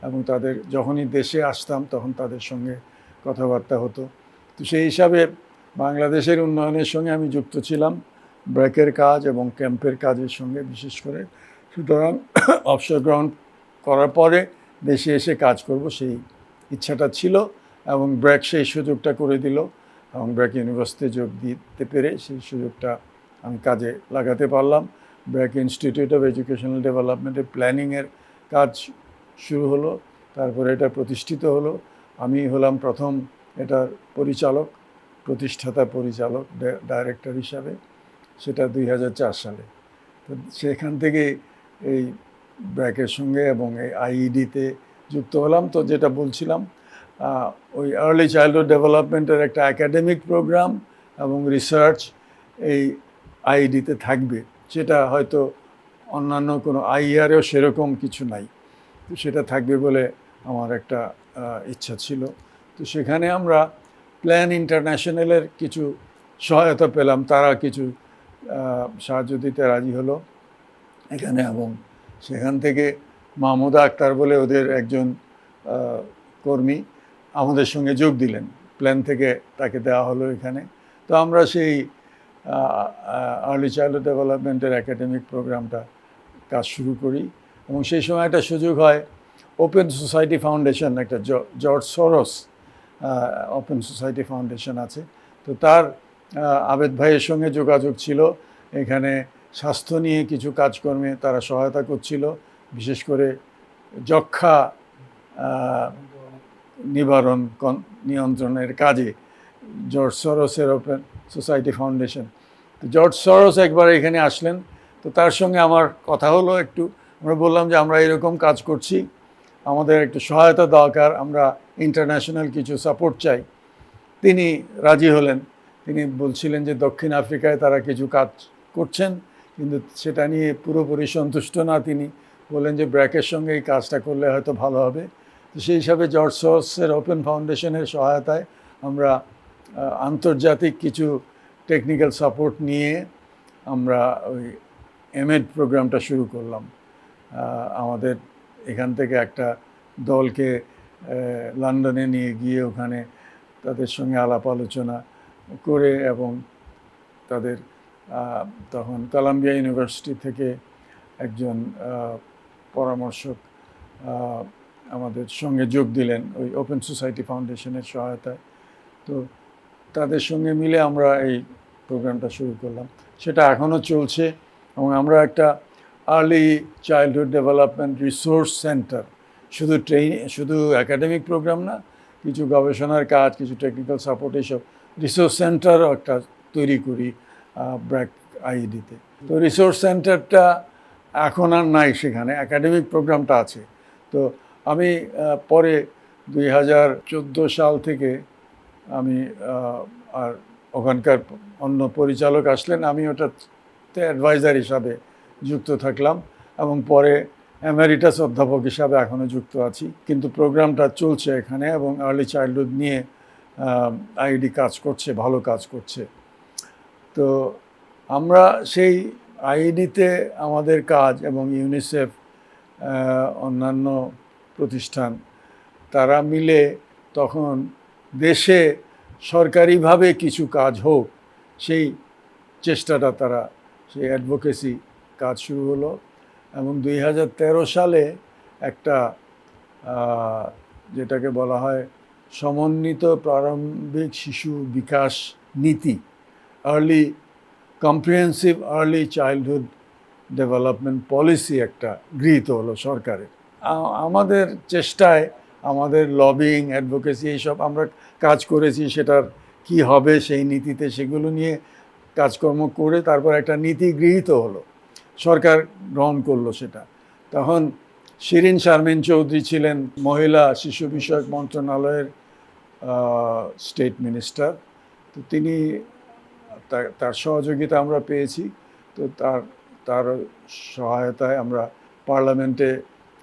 এবং তাদের যখনই দেশে আসতাম তখন তাদের সঙ্গে কথাবার্তা হতো। তো সেই হিসাবে বাংলাদেশের উন্নয়নের সঙ্গে আমি যুক্ত ছিলাম, ব্র্যাকের কাজ এবং ক্যাম্পের কাজের সঙ্গে বিশেষ করে। সুতরাং অবসর গ্রহণ করার পরে দেশে এসে কাজ করব সেই ইচ্ছাটা ছিল এবং ব্র্যাক সেই সুযোগটা করে দিল এবং ব্র্যাক ইউনিভার্সিটিতে যোগ দিতে পেরে সেই সুযোগটা আমি কাজে লাগাতে পারলাম। ব্র্যাক ইনস্টিটিউট অফ এডুকেশনাল ডেভেলপমেন্টের প্ল্যানিংয়ের কাজ শুরু হলো, তারপরে এটা প্রতিষ্ঠিত হলো। আমি হলাম প্রথম এটার পরিচালক, প্রতিষ্ঠাতা পরিচালক, ডাইরেক্টর হিসাবে, সেটা 2004 সালে। তো সেখান থেকে এই ব্র্যাকের সঙ্গে এবং এই আইইডিতে যুক্ত হলাম। তো যেটা বলছিলাম, ওই আর্লি চাইল্ডহুড ডেভেলপমেন্টের একটা একাডেমিক প্রোগ্রাম এবং রিসার্চ এই আইইডিতে থাকবে, সেটা হয়তো অন্যান্য কোনো আইইআরেও সেরকম কিছু নাই। তো সেটা থাকবে বলে আমার একটা ইচ্ছা ছিল। তো সেখানে আমরা প্ল্যান ইন্টারন্যাশনালের কিছু সহায়তা পেলাম, তারা কিছু সাহায্য দিতে রাজি হলো এখানে, এবং সেখান থেকে মাহমুদা আক্তার বলে ওদের একজন কর্মী আমাদের সঙ্গে যোগ দিলেন, প্ল্যান থেকে তাকে দেওয়া হলো এখানে। তো আমরা সেই আর্লি চাইল্ডহুড ডেভেলপমেন্টের একাডেমিক প্রোগ্রামটা কাজ শুরু করি, এবং সেই সময় একটা সুযোগ হয়, ওপেন সোসাইটি ফাউন্ডেশন, একটা George Soros open society foundation আছে, তো তার আবেদ ভাইয়ের সঙ্গে যোগাযোগ ছিল, এখানে স্বাস্থ্য নিয়ে কিছু কাজকর্মে তারা সহায়তা করছিল, বিশেষ করে যক্ষ্মা নিবারণ নিয়ন্ত্রণের কাজে জর্জ সরোসের ওপেন সোসাইটি ফাউন্ডেশন। তো জর্জ সরোস একবার এখানে আসলেন, তো তার সঙ্গে আমার কথা হলো একটু, আমরা বললাম যে আমরা এরকম কাজ করছি, আমাদের একটু সহায়তা দরকার, আমরা ইন্টারন্যাশনাল কিছু সাপোর্ট চাই। তিনি রাজি হলেন। তিনি বলছিলেন যে দক্ষিণ আফ্রিকায় তারা কিছু কাজ করছেন, কিন্তু সেটা নিয়ে পুরোপুরি সন্তুষ্ট না। তিনি বললেন যে ব্র্যাকের সঙ্গে এই কাজটা করলে হয়তো ভালো হবে। তো সেই হিসাবে জর্জ সরোসের ওপেন ফাউন্ডেশনের সহায়তায় আমরা আন্তর্জাতিক কিছু টেকনিক্যাল সাপোর্ট নিয়ে আমরা ওই এমএড প্রোগ্রামটা শুরু করলাম। আমাদের এখান থেকে একটা দলকে লন্ডনে নিয়ে গিয়ে ওখানে তাদের সঙ্গে আলাপ আলোচনা করে, এবং তাদের তখন কলাম্বিয়া ইউনিভার্সিটি থেকে একজন পরামর্শক আমাদের সঙ্গে যোগ দিলেন ওই ওপেন সোসাইটি ফাউন্ডেশনের সহায়তায়। তো তাদের সঙ্গে মিলে আমরা এই প্রোগ্রামটা শুরু করলাম, সেটা এখনও চলছে, এবং আমরা একটা early childhood development resource centre, শুধু একাডেমিক প্রোগ্রাম না, কিছু গবেষণার কাজ, কিছু টেকনিক্যাল সাপোর্ট, এইসব রিসোর্স সেন্টারও একটা তৈরি করি ব্র্যাক আইইডিতে। তো রিসোর্স সেন্টারটা এখন আর নাই, সেখানে একাডেমিক প্রোগ্রামটা আছে। তো আমি পরে 2014 সাল থেকে আমি আর ওখানকার অন্য পরিচালক আসলেন, আমি ওটাতে অ্যাডভাইজার হিসাবে যুক্ত থাকলাম, এবং পরে এমেরিটাস অধ্যাপক হিসাবে এখনও যুক্ত আছি। কিন্তু প্রোগ্রামটা চলছে এখানে, এবং আর্লি চাইল্ডহুড নিয়ে আইডি কাজ করছে, ভালো কাজ করছে। তো আমরা সেই আইডিতে আমাদের কাজ, এবং ইউনিসেফ, অন্যান্য প্রতিষ্ঠান, তারা মিলে তখন দেশে সরকারিভাবে কিছু কাজ হোক, সেই চেষ্টাটা, তারা সেই অ্যাডভোকেসি কাজ শুরু হলো। এবং 2013 সালে একটা যেটাকে বলা হয় সমন্বিত প্রারম্ভিক শিশু বিকাশ নীতি, comprehensive early childhood development policy একটা গৃহীত হলো সরকারের। আমাদের চেষ্টায়, আমাদের লবিং, অ্যাডভোকেসি, এইসব আমরা কাজ করেছি, সেটার কি হবে সেই নীতিতে, সেগুলো নিয়ে কাজকর্ম করে তারপর একটা নীতি গৃহীত হলো, সরকার গ্রহণ করলো সেটা। তখন শিরিন শারমিন চৌধুরী ছিলেন মহিলা শিশু বিষয়ক মন্ত্রণালয়ের স্টেট মিনিস্টার। তো তিনি, তার সহযোগিতা আমরা পেয়েছি। তো তার সহায়তায় আমরা পার্লামেন্টে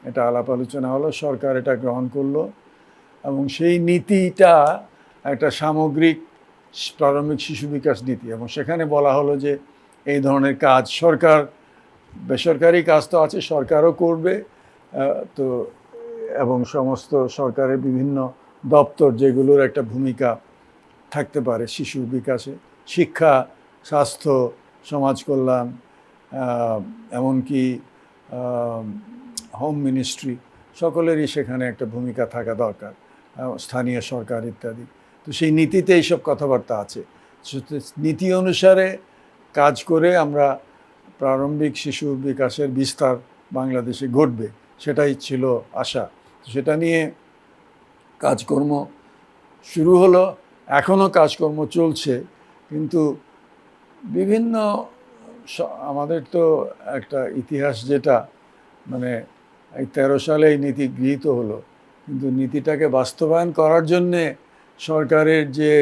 এটা আলাপ আলোচনা হলো, সরকার এটা গ্রহণ করলো, এবং সেই নীতিটা একটা সামগ্রিক প্রারম্ভিক শিশু বিকাশ নীতি। এবং সেখানে বলা হলো যে এই ধরনের কাজ সরকার, বেসরকারি কাজ তো আছে, সরকারও করবে, তো এবং সমস্ত সরকারের বিভিন্ন দপ্তর, যেগুলোর একটা ভূমিকা থাকতে পারে শিশু বিকাশে, শিক্ষা, স্বাস্থ্য, সমাজ কল্যাণ, এমনকি হোম মিনিস্ট্রি, সকলেরই সেখানে একটা ভূমিকা থাকা দরকার, স্থানীয় সরকার ইত্যাদি। তো সেই নীতিতে এইসব কথাবার্তা আছে। নীতি অনুসারে কাজ করে আমরা প্রারম্ভিক শিশু বিকাশের বিস্তার বাংলাদেশে ঘটবে, সেটাই ছিল আশা। সেটা নিয়ে কাজকর্ম শুরু হলো, এখনও কাজকর্ম চলছে, কিন্তু বিভিন্ন, আমাদের তো একটা ইতিহাস, যেটা মানে এই 13 সালে এই নীতি গৃহীত হলো, কিন্তু নীতিটাকে বাস্তবায়ন করার জন্যে সরকারের যে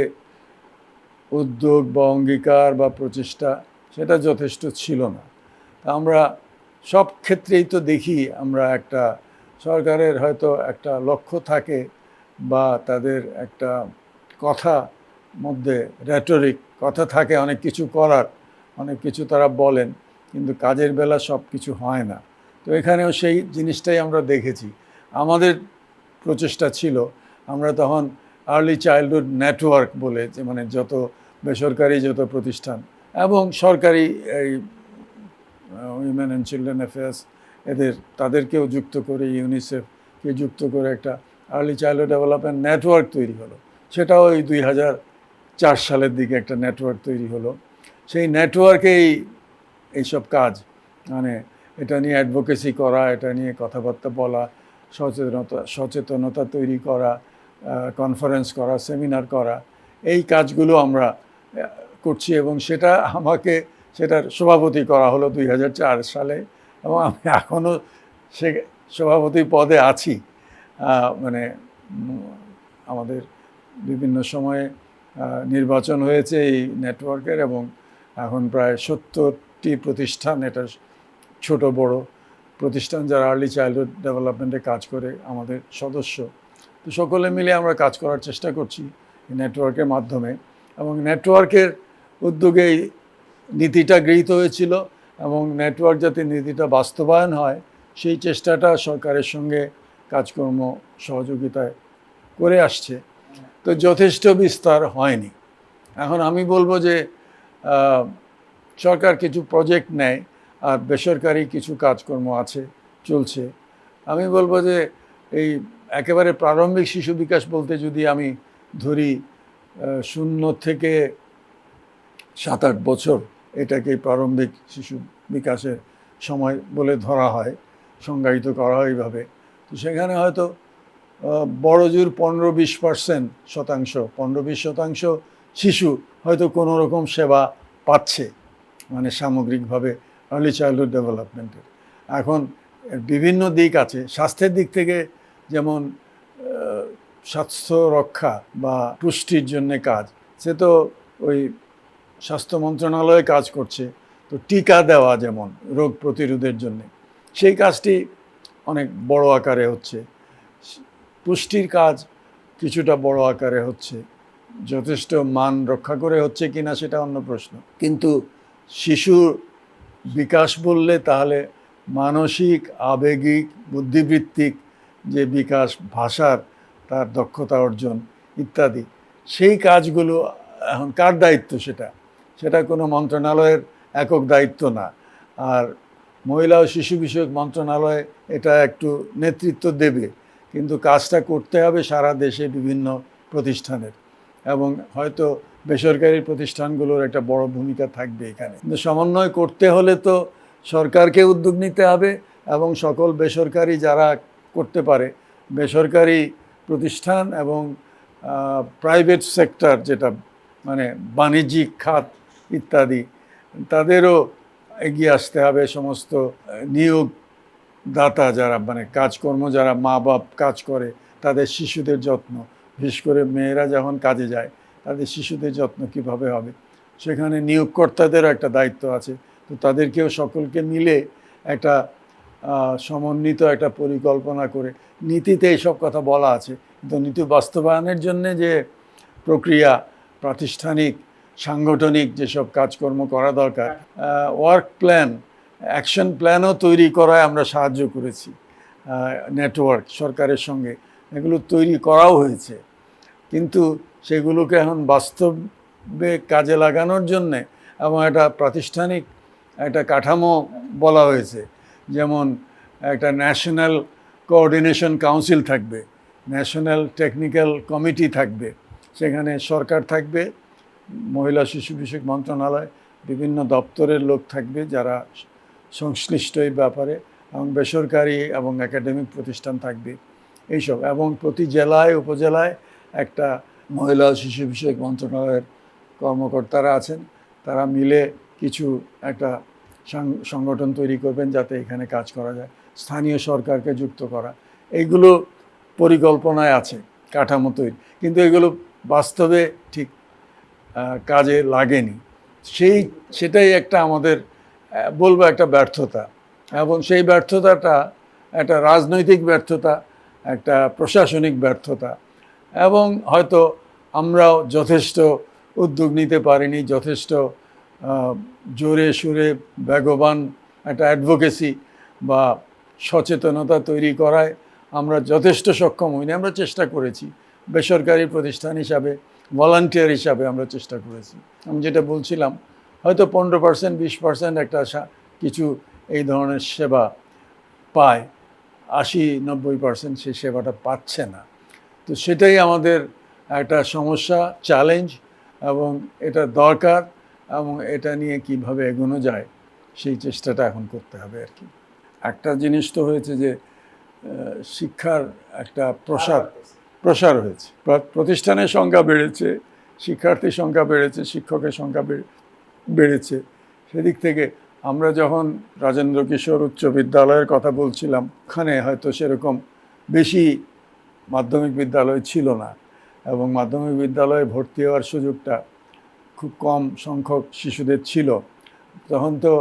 উদ্যোগ বা অঙ্গীকার বা প্রচেষ্টা, সেটা যথেষ্ট ছিল না। আমরা সব ক্ষেত্রেই তো দেখি, আমরা একটা সরকারের হয়তো একটা লক্ষ্য থাকে, বা তাদের একটা কথা মধ্যে রেটরিক, কথা থাকে অনেক কিছু করার, অনেক কিছু তারা বলেন, কিন্তু কাজের বেলা সব কিছু হয় না। তো এখানেও সেই জিনিসটাই আমরা দেখেছি। আমাদের প্রচেষ্টা ছিল, আমরা তখন আর্লি চাইল্ডহুড নেটওয়ার্ক বলে, যে মানে যত বেসরকারি যত প্রতিষ্ঠান এবং সরকারি এই উইমেন অ্যান্ড চিলড্রেন অ্যাফেয়ার্স তাদেরকেও যুক্ত করে, ইউনিসেফকে যুক্ত করে একটা আর্লি চাইল্ডহুড ডেভেলপমেন্ট নেটওয়ার্ক তৈরি হলো। সেটাও ওই 2004 সালের দিকে একটা নেটওয়ার্ক তৈরি হলো। সেই নেটওয়ার্কেই এইসব কাজ, মানে এটা নিয়ে অ্যাডভোকেসি করা, এটা নিয়ে কথাবার্তা বলা, সচেতনতা তৈরি করা, কনফারেন্স করা, সেমিনার করা, এই কাজগুলো আমরা করছি। এবং সেটার সভাপতি করা হলো 2004 সালে, এবং আমি এখনও সে সভাপতি পদে আছি। মানে আমাদের বিভিন্ন সময়ে নির্বাচন হয়েছে এই নেটওয়ার্কের, এবং এখন প্রায় 70টি প্রতিষ্ঠান, এটা ছোট বড় প্রতিষ্ঠান যারা আর্লি চাইল্ডহুড ডেভেলপমেন্টে কাজ করে আমাদের সদস্য। তো সকলে মিলে আমরা কাজ করার চেষ্টা করছি নেটওয়ার্কের মাধ্যমে, এবং নেটওয়ার্কের উদ্যোগেই নীতিটা গৃহীত হয়েছিল, এবং নেটওয়ার্ক যাতে নীতিটা বাস্তবায়ন হয় সেই চেষ্টাটা সরকারের সঙ্গে কাজকর্ম সহযোগিতায় করে আসছে। তো যথেষ্ট বিস্তার হয়নি। এখন আমি বলবো যে সরকার কিছু প্রজেক্ট নেয়, আর বেসরকারি কিছু কাজকর্ম আছে, চলছে। আমি বলবো যে এই একেবারে প্রারম্ভিক শিশু বিকাশ বলতে যদি আমি ধরি 0 থেকে 7-8 বছর, এটাকে প্রারম্ভিক শিশু বিকাশের সময় বলে ধরা হয়, সংজ্ঞায়িত করা হয় এইভাবে। তো সেখানে হয়তো বড় জোর 15-20% শিশু হয়তো কোনো রকম সেবা পাচ্ছে, মানে সামগ্রিকভাবে আর্লি চাইল্ডহুড ডেভেলপমেন্টের। এখন বিভিন্ন দিক আছে, স্বাস্থ্যের দিক থেকে যেমন স্বাস্থ্য রক্ষা বা পুষ্টির জন্যে কাজ, সে তো ওই স্বাস্থ্য মন্ত্রণালয়ে কাজ করছে। তো টিকা দেওয়া যেমন রোগ প্রতিরোধের জন্য, সেই কাজটি অনেক বড় আকারে হচ্ছে। পুষ্টির কাজ কিছুটা বড় আকারে হচ্ছে, যথেষ্ট মান রক্ষা করে হচ্ছে কিনা সেটা অন্য প্রশ্ন। কিন্তু শিশুর বিকাশ বললে তাহলে মানসিক, আবেগিক, বুদ্ধিবৃত্তিক যে বিকাশ, ভাষার তার দক্ষতা অর্জন ইত্যাদি, সেই কাজগুলো এখন কার দায়িত্ব? সেটা কোনো মন্ত্রণালয়ের একক দায়িত্ব না। আর মহিলা ও শিশু বিষয়ক মন্ত্রণালয় এটা একটু নেতৃত্ব দেবে, কিন্তু কাজটা করতে হবে সারা দেশে বিভিন্ন প্রতিষ্ঠানের, এবং হয়তো বেসরকারি প্রতিষ্ঠানগুলোর একটা বড় ভূমিকা থাকবে এখানে। কিন্তু সমন্বয় করতে হলে তো সরকারকে উদ্যোগ নিতে হবে, এবং সকল বেসরকারি যারা করতে পারে, বেসরকারি প্রতিষ্ঠান এবং প্রাইভেট সেক্টর, যেটা মানে বাণিজ্যিক খাত ইত্যাদি, তাদেরও এগিয়ে আসতে হবে। সমস্ত নিয়োগদাতা যারা, মানে কাজকর্ম যারা, মা বাপ কাজ করে, তাদের শিশুদের যত্ন, বিশেষ করে মেয়েরা যখন কাজে যায় তাদের শিশুদের যত্ন কিভাবে হবে, সেখানে নিয়োগকর্তাদেরও একটা দায়িত্ব আছে। তো তাদেরকেও সকলকে মিলে একটা সমন্বিত একটা পরিকল্পনা করে, নীতিতে এইসব কথা বলা আছে, কিন্তু নীতি বাস্তবায়নের জন্যে যে প্রক্রিয়া, প্রাতিষ্ঠানিক, সাংগঠনিক যেসব কাজকর্ম করা দরকার, ওয়ার্ক প্ল্যান, অ্যাকশন প্ল্যানও তৈরি করায় আমরা সাহায্য করেছি নেটওয়ার্ক সরকারের সঙ্গে, এগুলো তৈরি করাও হয়েছে। কিন্তু সেগুলোকে এখন বাস্তবে কাজে লাগানোর জন্যে এবং একটা প্রাতিষ্ঠানিক একটা কাঠামো বলা হয়েছে, যেমন একটা ন্যাশনাল কোঅর্ডিনেশন কাউন্সিল থাকবে, ন্যাশনাল টেকনিক্যাল কমিটি থাকবে, সেখানে সরকার থাকবে, মহিলা শিশু বিষয়ক মন্ত্রণালয়, বিভিন্ন দপ্তরের লোক থাকবে যারা সংশ্লিষ্ট এই ব্যাপারে, এবং বেসরকারি এবং একাডেমিক প্রতিষ্ঠান থাকবে এইসব, এবং প্রতি জেলায় উপজেলায় একটা মহিলা শিশু বিষয়ক মন্ত্রণালয়ের কর্মকর্তারা আছেন, তারা মিলে কিছু একটা সংগঠন তৈরি করবেন যাতে এখানে কাজ করা যায়, স্থানীয় সরকারকে যুক্ত করা, এইগুলো পরিকল্পনায় আছে, কাঠামো তৈরি, কিন্তু এগুলো বাস্তবে ঠিক কাজে লাগেনি। সেটাই একটা আমাদের বলবো একটা ব্যর্থতা, এবং সেই ব্যর্থতাটা একটা রাজনৈতিক ব্যর্থতা, একটা প্রশাসনিক ব্যর্থতা, এবং হয়তো আমরাও যথেষ্ট উদ্যোগ নিতে পারিনি, যথেষ্ট জোরে সুরে বেগবান একটা অ্যাডভোকেসি বা সচেতনতা তৈরি করায় আমরা যথেষ্ট সক্ষম হইনি। আমরা চেষ্টা করেছি, বেসরকারি প্রতিষ্ঠান হিসাবে, ভলান্টিয়ার হিসাবে আমরা চেষ্টা করেছি। আমি যেটা বলছিলাম, হয়তো 15%, 20% একটা কিছু এই ধরনের সেবা পায়, 80-90% সেই সেবাটা পাচ্ছে না। তো সেটাই আমাদের একটা সমস্যা, চ্যালেঞ্জ, এবং এটা দরকার, এবং এটা নিয়ে কিভাবে এগোনো যায় সেই চেষ্টাটা এখন করতে হবে আর কি। একটা জিনিস তো হয়েছে যে শিক্ষার একটা প্রসার হয়েছে, প্রতিষ্ঠানের সংখ্যা বেড়েছে, শিক্ষার্থীর সংখ্যা বেড়েছে, শিক্ষকের সংখ্যা বেড়েছে। সেদিক থেকে আমরা যখন রাজেন্দ্র কিশোর উচ্চ বিদ্যালয়ের কথা বলছিলাম, ওখানে হয়তো সেরকম বেশি মাধ্যমিক বিদ্যালয় ছিল না, এবং মাধ্যমিক বিদ্যালয়ে ভর্তি হওয়ার সুযোগটা খুব কম সংখ্যক শিশুদের ছিল। তখন তো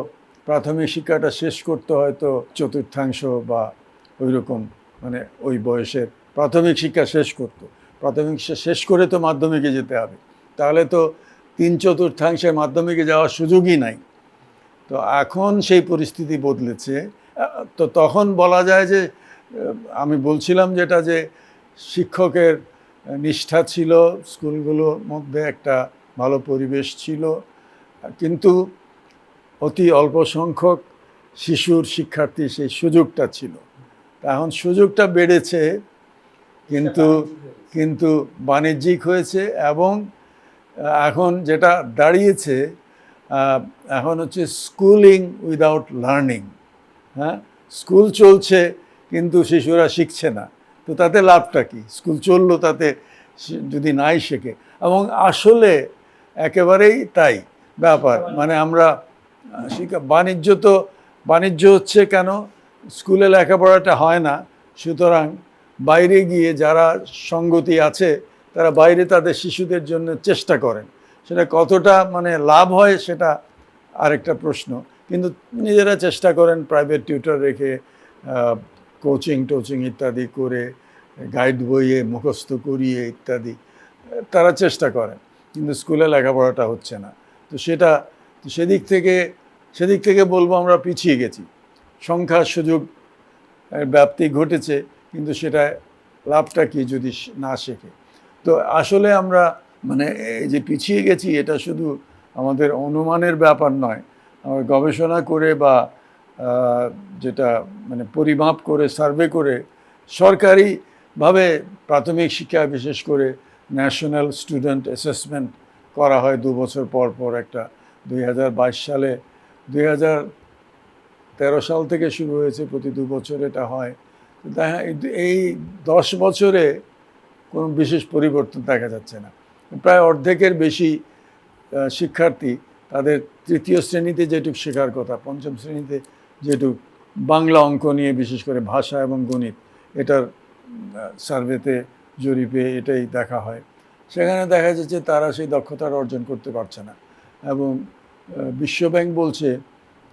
প্রাথমিক শিক্ষাটা শেষ করতে হয়তো চতুর্থাংশ বা ওই রকম, মানে ওই বয়সের প্রাথমিক শিক্ষা শেষ করতো। প্রাথমিক শিক্ষা শেষ করে তো মাধ্যমিকে যেতে হবে, তাহলে তো 3/4 মাধ্যমিকে যাওয়ার সুযোগই নাই। তো এখন সেই পরিস্থিতি বদলেছে। তো তখন বলা যায় যে, আমি বলছিলাম যেটা, যে শিক্ষকের নিষ্ঠা ছিল, স্কুলগুলোর মধ্যে একটা ভালো পরিবেশ ছিল, কিন্তু অতি অল্প সংখ্যক শিশুর, শিক্ষার্থী সেই সুযোগটা ছিল। এখন সুযোগটা বেড়েছে, কিন্তু বাণিজ্যিক হয়েছে, এবং এখন যেটা দাঁড়িয়েছে, এখন হচ্ছে স্কুলিং উইদাউট লার্নিং। হ্যাঁ, স্কুল চলছে কিন্তু শিশুরা শিখছে না, তো তাতে লাভটা কি? স্কুল চললো, তাতে যদি নাই শেখে। এবং আসলে একেবারেই তাই ব্যাপার, মানে আমরা বাণিজ্য হচ্ছে কেন? স্কুলে লেখাপড়াটা হয় না, সুতরাং বাইরে গিয়ে যারা সঙ্গতি আছে তারা বাইরে তাদের শিশুদের জন্য চেষ্টা করেন। সেটা কতটা মানে লাভ হয় সেটা আরেকটা প্রশ্ন, কিন্তু নিজেরা চেষ্টা করেন, প্রাইভেট টিউটর রেখে, কোচিং ইত্যাদি করে, গাইড বইয়ে মুখস্থ করিয়ে ইত্যাদি তারা চেষ্টা করেন, কিন্তু স্কুলে লেখাপড়াটা হচ্ছে না। তো সেদিক থেকে বলবো আমরা পিছিয়ে গেছি। সংখ্যার সুযোগ ব্যাপ্তি ঘটেছে, কিন্তু সেটা লাভটা কি যদি না শেখে? তো আসলে আমরা মানে এই যে পিছিয়ে গেছি, এটা শুধু আমাদের অনুমানের ব্যাপার নয়, আমরা গবেষণা করে বা যেটা মানে পরিমাপ করে, সার্ভে করে, সরকারিভাবে প্রাথমিক শিক্ষা, বিশেষ করে ন্যাশনাল স্টুডেন্ট অ্যাসেসমেন্ট করা হয় 2 বছর পর পর একটা। 2022 সালে, 2013 সাল থেকে শুরু হয়েছে, প্রতি 2 বছর এটা হয়। এই 10 বছরে কোনো বিশেষ পরিবর্তন দেখা যাচ্ছে না। প্রায় অর্ধেকের বেশি শিক্ষার্থী তাদের তৃতীয় শ্রেণীতে যেটুকু শেখার কথা, পঞ্চম শ্রেণীতে যেটুকু বাংলা, অঙ্ক নিয়ে, বিশেষ করে ভাষা এবং গণিত, এটার সার্ভেতে, জরিপে এটাই দেখা হয়। সেখানে দেখা যাচ্ছে তারা সেই দক্ষতাটা অর্জন করতে পারছে না। এবং বিশ্বব্যাংক বলছে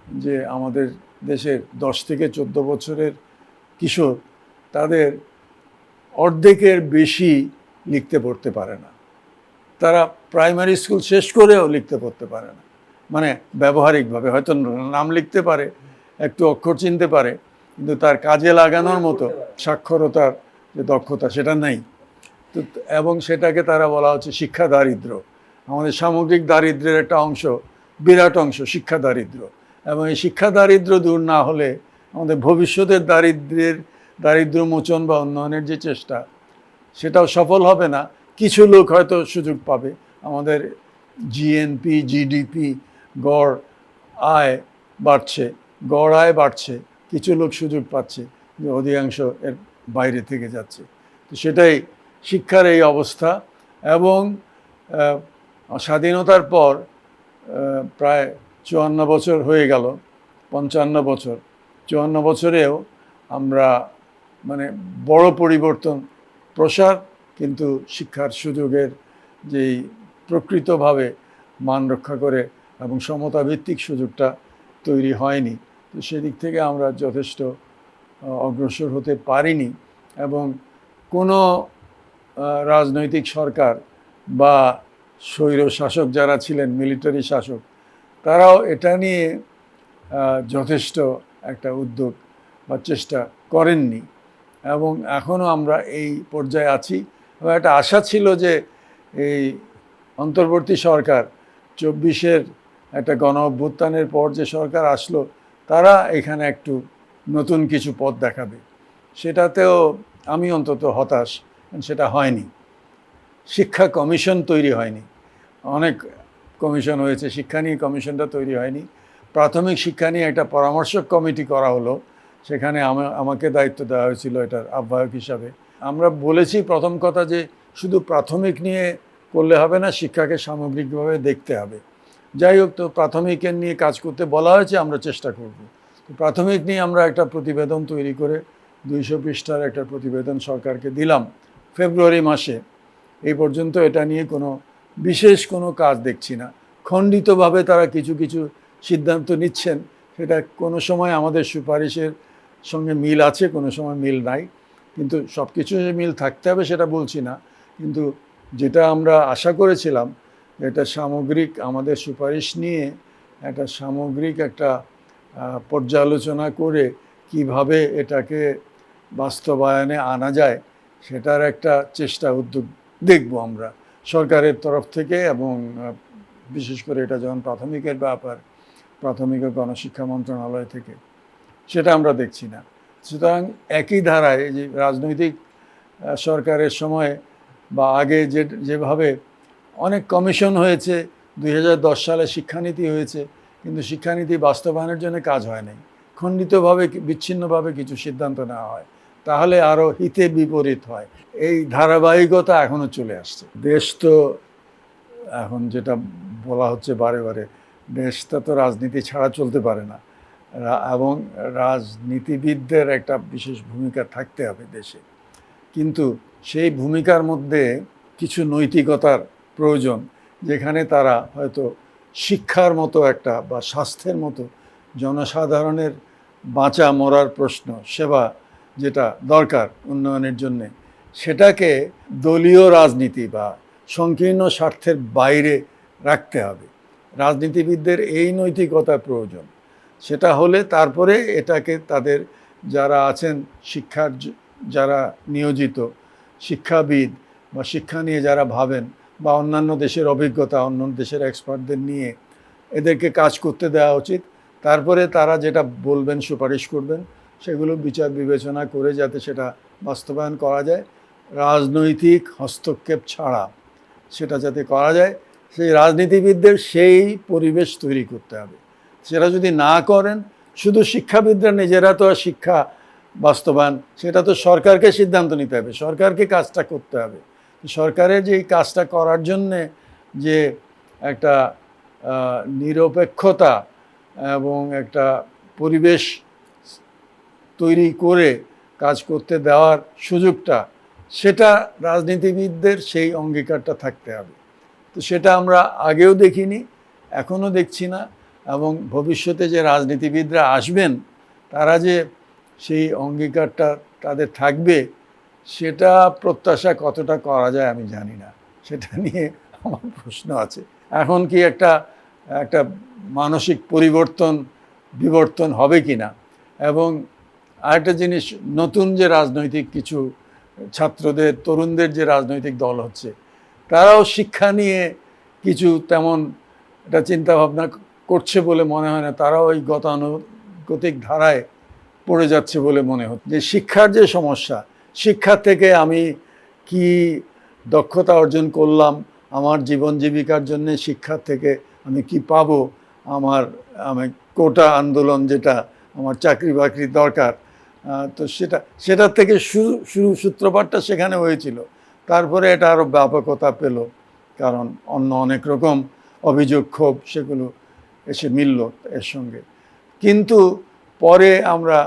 যে আমাদের দেশের 10 থেকে 14 বছরের কিশোর, তাদের অর্ধেকের বেশি লিখতে পড়তে পারে না। তারা প্রাইমারি স্কুল শেষ করেও লিখতে পড়তে পারে না, মানে ব্যবহারিকভাবে হয়তো নাম লিখতে পারে, একটু অক্ষর চিনতে পারে, কিন্তু তার কাজে লাগানোর মতো সাক্ষরতার যে দক্ষতা, সেটা নেই। তো এবং সেটাকে তারা বলা হচ্ছে শিক্ষা দারিদ্র্য। আমাদের সামগ্রিক দারিদ্র্যের একটা অংশ, বিরাট অংশ শিক্ষা দারিদ্র্য। এবং এই শিক্ষা দারিদ্র্য দূর না হলে আমাদের ভবিষ্যতের দারিদ্র্য মোচন বা উন্নয়নের যে চেষ্টা, সেটাও সফল হবে না। কিছু লোক হয়তো সুযোগ পাবে। আমাদের জিএনপি, জিডিপি, গড় আয় বাড়ছে, কিছু লোক সুযোগ পাচ্ছে, অধিকাংশ এর বাইরে থেকে যাচ্ছে। তো সেটাই শিক্ষার এই অবস্থা। এবং স্বাধীনতার পর প্রায় 54 বছর হয়ে গেল, 55 বছর, 54 বছরেও আমরা মানে বড় পরিবর্তন, প্রসার, কিন্তু শিক্ষার সুযোগের যেই প্রকৃতভাবে মান রক্ষা করে এবং সমতাভিত্তিক সুযোগটা তৈরি হয়নি। তো সেদিক থেকে আমরা যথেষ্ট অগ্রসর হতে পারিনি। এবং কোনো রাজনৈতিক সরকার বা স্বৈর শাসক যারা ছিলেন, মিলিটারি শাসক, তারাও এটা নিয়ে যথেষ্ট একটা উদ্যোগ বা চেষ্টা করেননি। এবং এখনও আমরা এই পর্যায়ে আছি। এবং একটা আশা ছিল যে এই অন্তর্বর্তী সরকার 24-এর একটা গণ অভ্যুত্থানের পর যে সরকার আসলো, তারা এখানে একটু নতুন কিছু পথ দেখাবে। সেটাতেও আমি অন্তত হতাশ, সেটা হয়নি। শিক্ষা কমিশন তৈরি হয়নি, অনেক কমিশন হয়েছে, শিক্ষা নিয়ে কমিশনটা তৈরি হয়নি। প্রাথমিক শিক্ষা নিয়ে একটা পরামর্শক কমিটি করা হলো, সেখানে আমাকে দায়িত্ব দেওয়া হয়েছিল এটার আহ্বায়ক হিসাবে। আমরা বলেছি প্রথম কথা যে শুধু প্রাথমিক নিয়ে করলে হবে না, শিক্ষাকে সামগ্রিকভাবে দেখতে হবে। যাই হোক, তো প্রাথমিকের নিয়ে কাজ করতে বলা হয়েছে, আমরা চেষ্টা করব। তো প্রাথমিক নিয়ে আমরা একটা প্রতিবেদন তৈরি করে 200 পৃষ্ঠার একটা প্রতিবেদন সরকারকে দিলাম ফেব্রুয়ারি মাসে। এই পর্যন্ত এটা নিয়ে বিশেষ কোনো কাজ দেখছি না। খণ্ডিতভাবে তারা কিছু কিছু সিদ্ধান্ত নিচ্ছেন, সেটা কোনো সময় আমাদের সুপারিশের সঙ্গে মিল আছে, কোনো সময় মিল নাই। কিন্তু সব কিছু যে মিল থাকতে হবে সেটা বলছি না, কিন্তু যেটা আমরা আশা করেছিলাম, এটা সামগ্রিক আমাদের সুপারিশ নিয়ে একটা সামগ্রিক একটা পর্যালোচনা করে কিভাবে এটাকে বাস্তবায়নে আনা যায়, সেটার একটা চেষ্টা উদ্যোগ দেখব আমরা সরকারের তরফ থেকে। এবং বিশেষ করে এটা যখন প্রাথমিকের ব্যাপার, প্রাথমিক ও গণশিক্ষা মন্ত্রণালয় থেকে, সেটা আমরা দেখছি না। সুতরাং একই ধারায় যে রাজনৈতিক সরকারের সময় বা আগে যেভাবে অনেক কমিশন হয়েছে, 2010 সালে শিক্ষানীতি হয়েছে, কিন্তু শিক্ষানীতি বাস্তবায়নের জন্য কাজ হয় নাই, খণ্ডিতভাবে বিচ্ছিন্নভাবে কিছু সিদ্ধান্ত নেওয়া হয়, তাহলে আরও হিতে বিপরীত হয়। এই ধারাবাহিকতা এখনও চলে আসছে। দেশ তো এখন যেটা বলা হচ্ছে বারে বারে, দেশটা তো রাজনীতি ছাড়া চলতে পারে না, এবং রাজনীতিবিদদের একটা বিশেষ ভূমিকা থাকতে হবে দেশে। কিন্তু সেই ভূমিকার মধ্যে কিছু নৈতিকতার প্রয়োজন, যেখানে তারা হয়তো শিক্ষার মতো একটা বা স্বাস্থ্যের মতো জনসাধারণের বাঁচা মরার প্রশ্ন, সেবা যেটা দরকার উন্নয়নের জন্যে, সেটাকে দলীয় রাজনীতি বা সংকীর্ণ স্বার্থের বাইরে রাখতে হবে। রাজনীতিবিদদের এই নৈতিকতা প্রয়োজন। সেটা হলে তারপরে এটাকে তাদের যারা আছেন শিক্ষার, যারা নিয়োজিত শিক্ষাবিদ বা শিক্ষা নিয়ে যারা ভাবেন, বা অন্যান্য দেশের অভিজ্ঞতা, অন্য দেশের এক্সপার্টদের নিয়ে এদেরকে কাজ করতে দেওয়া উচিত। তারপরে তারা যেটা বলবেন, সুপারিশ করবেন, সেগুলো বিচার বিবেচনা করে যাতে সেটা বাস্তবায়ন করা যায়, রাজনৈতিক হস্তক্ষেপ ছাড়া সেটা যাতে করা যায়, সেই রাজনীতিবিদদের সেই পরিবেশ তৈরি করতে হবে। সেটা যদি না করেন, শুধু শিক্ষাবিদরা নিজেরা তো আর শিক্ষা বাস্তবায়ন, সেটা তো সরকারকে সিদ্ধান্ত নিতে হবে, সরকারকে কাজটা করতে হবে। সরকারের যে এই কাজটা করার জন্যে যে একটা নিরপেক্ষতা এবং একটা পরিবেশ তৈরি করে কাজ করতে দেওয়ার সুযোগটা, সেটা রাজনীতিবিদদের সেই অঙ্গীকারটা থাকতে হবে। তো সেটা আমরা আগেও দেখিনি, এখনও দেখছি না। এবং ভবিষ্যতে যে রাজনীতিবিদরা আসবেন, তারা যে সেই অঙ্গীকারটা তাদের থাকবে, সেটা প্রত্যাশা কতটা করা যায় আমি জানি না, সেটা নিয়ে আমার প্রশ্ন আছে। এখন কি একটা মানসিক বিবর্তন হবে কি না। এবং আরেকটা জিনিস, নতুন যে রাজনৈতিক কিছু ছাত্রদের, তরুণদের যে রাজনৈতিক দল হচ্ছে, তারাও শিক্ষা নিয়ে কিছু তেমন একটা চিন্তাভাবনা করছে বলে মনে হয় না। তারাও ওই গতানুগতিক ধারায় পড়ে যাচ্ছে বলে মনে হচ্ছে। যে শিক্ষার যে সমস্যা, শিক্ষা থেকে আমি কি দক্ষতা অর্জন করলাম, আমার জীবন জীবিকার জন্য শিক্ষা থেকে আমি কি পাবো, আমি কোটা আন্দোলন, যেটা আমার চাকরি বাকরি দরকার, তো সেটার থেকে সূত্রপাতটা সেখানে হয়েছিল। তারপরে এটা আরও ব্যাপকতা পেল, কারণ অন্য অনেক রকম অভিযোগ, ক্ষোভ, সেগুলো এসে মিলল এর সঙ্গে। কিন্তু পরে আমরা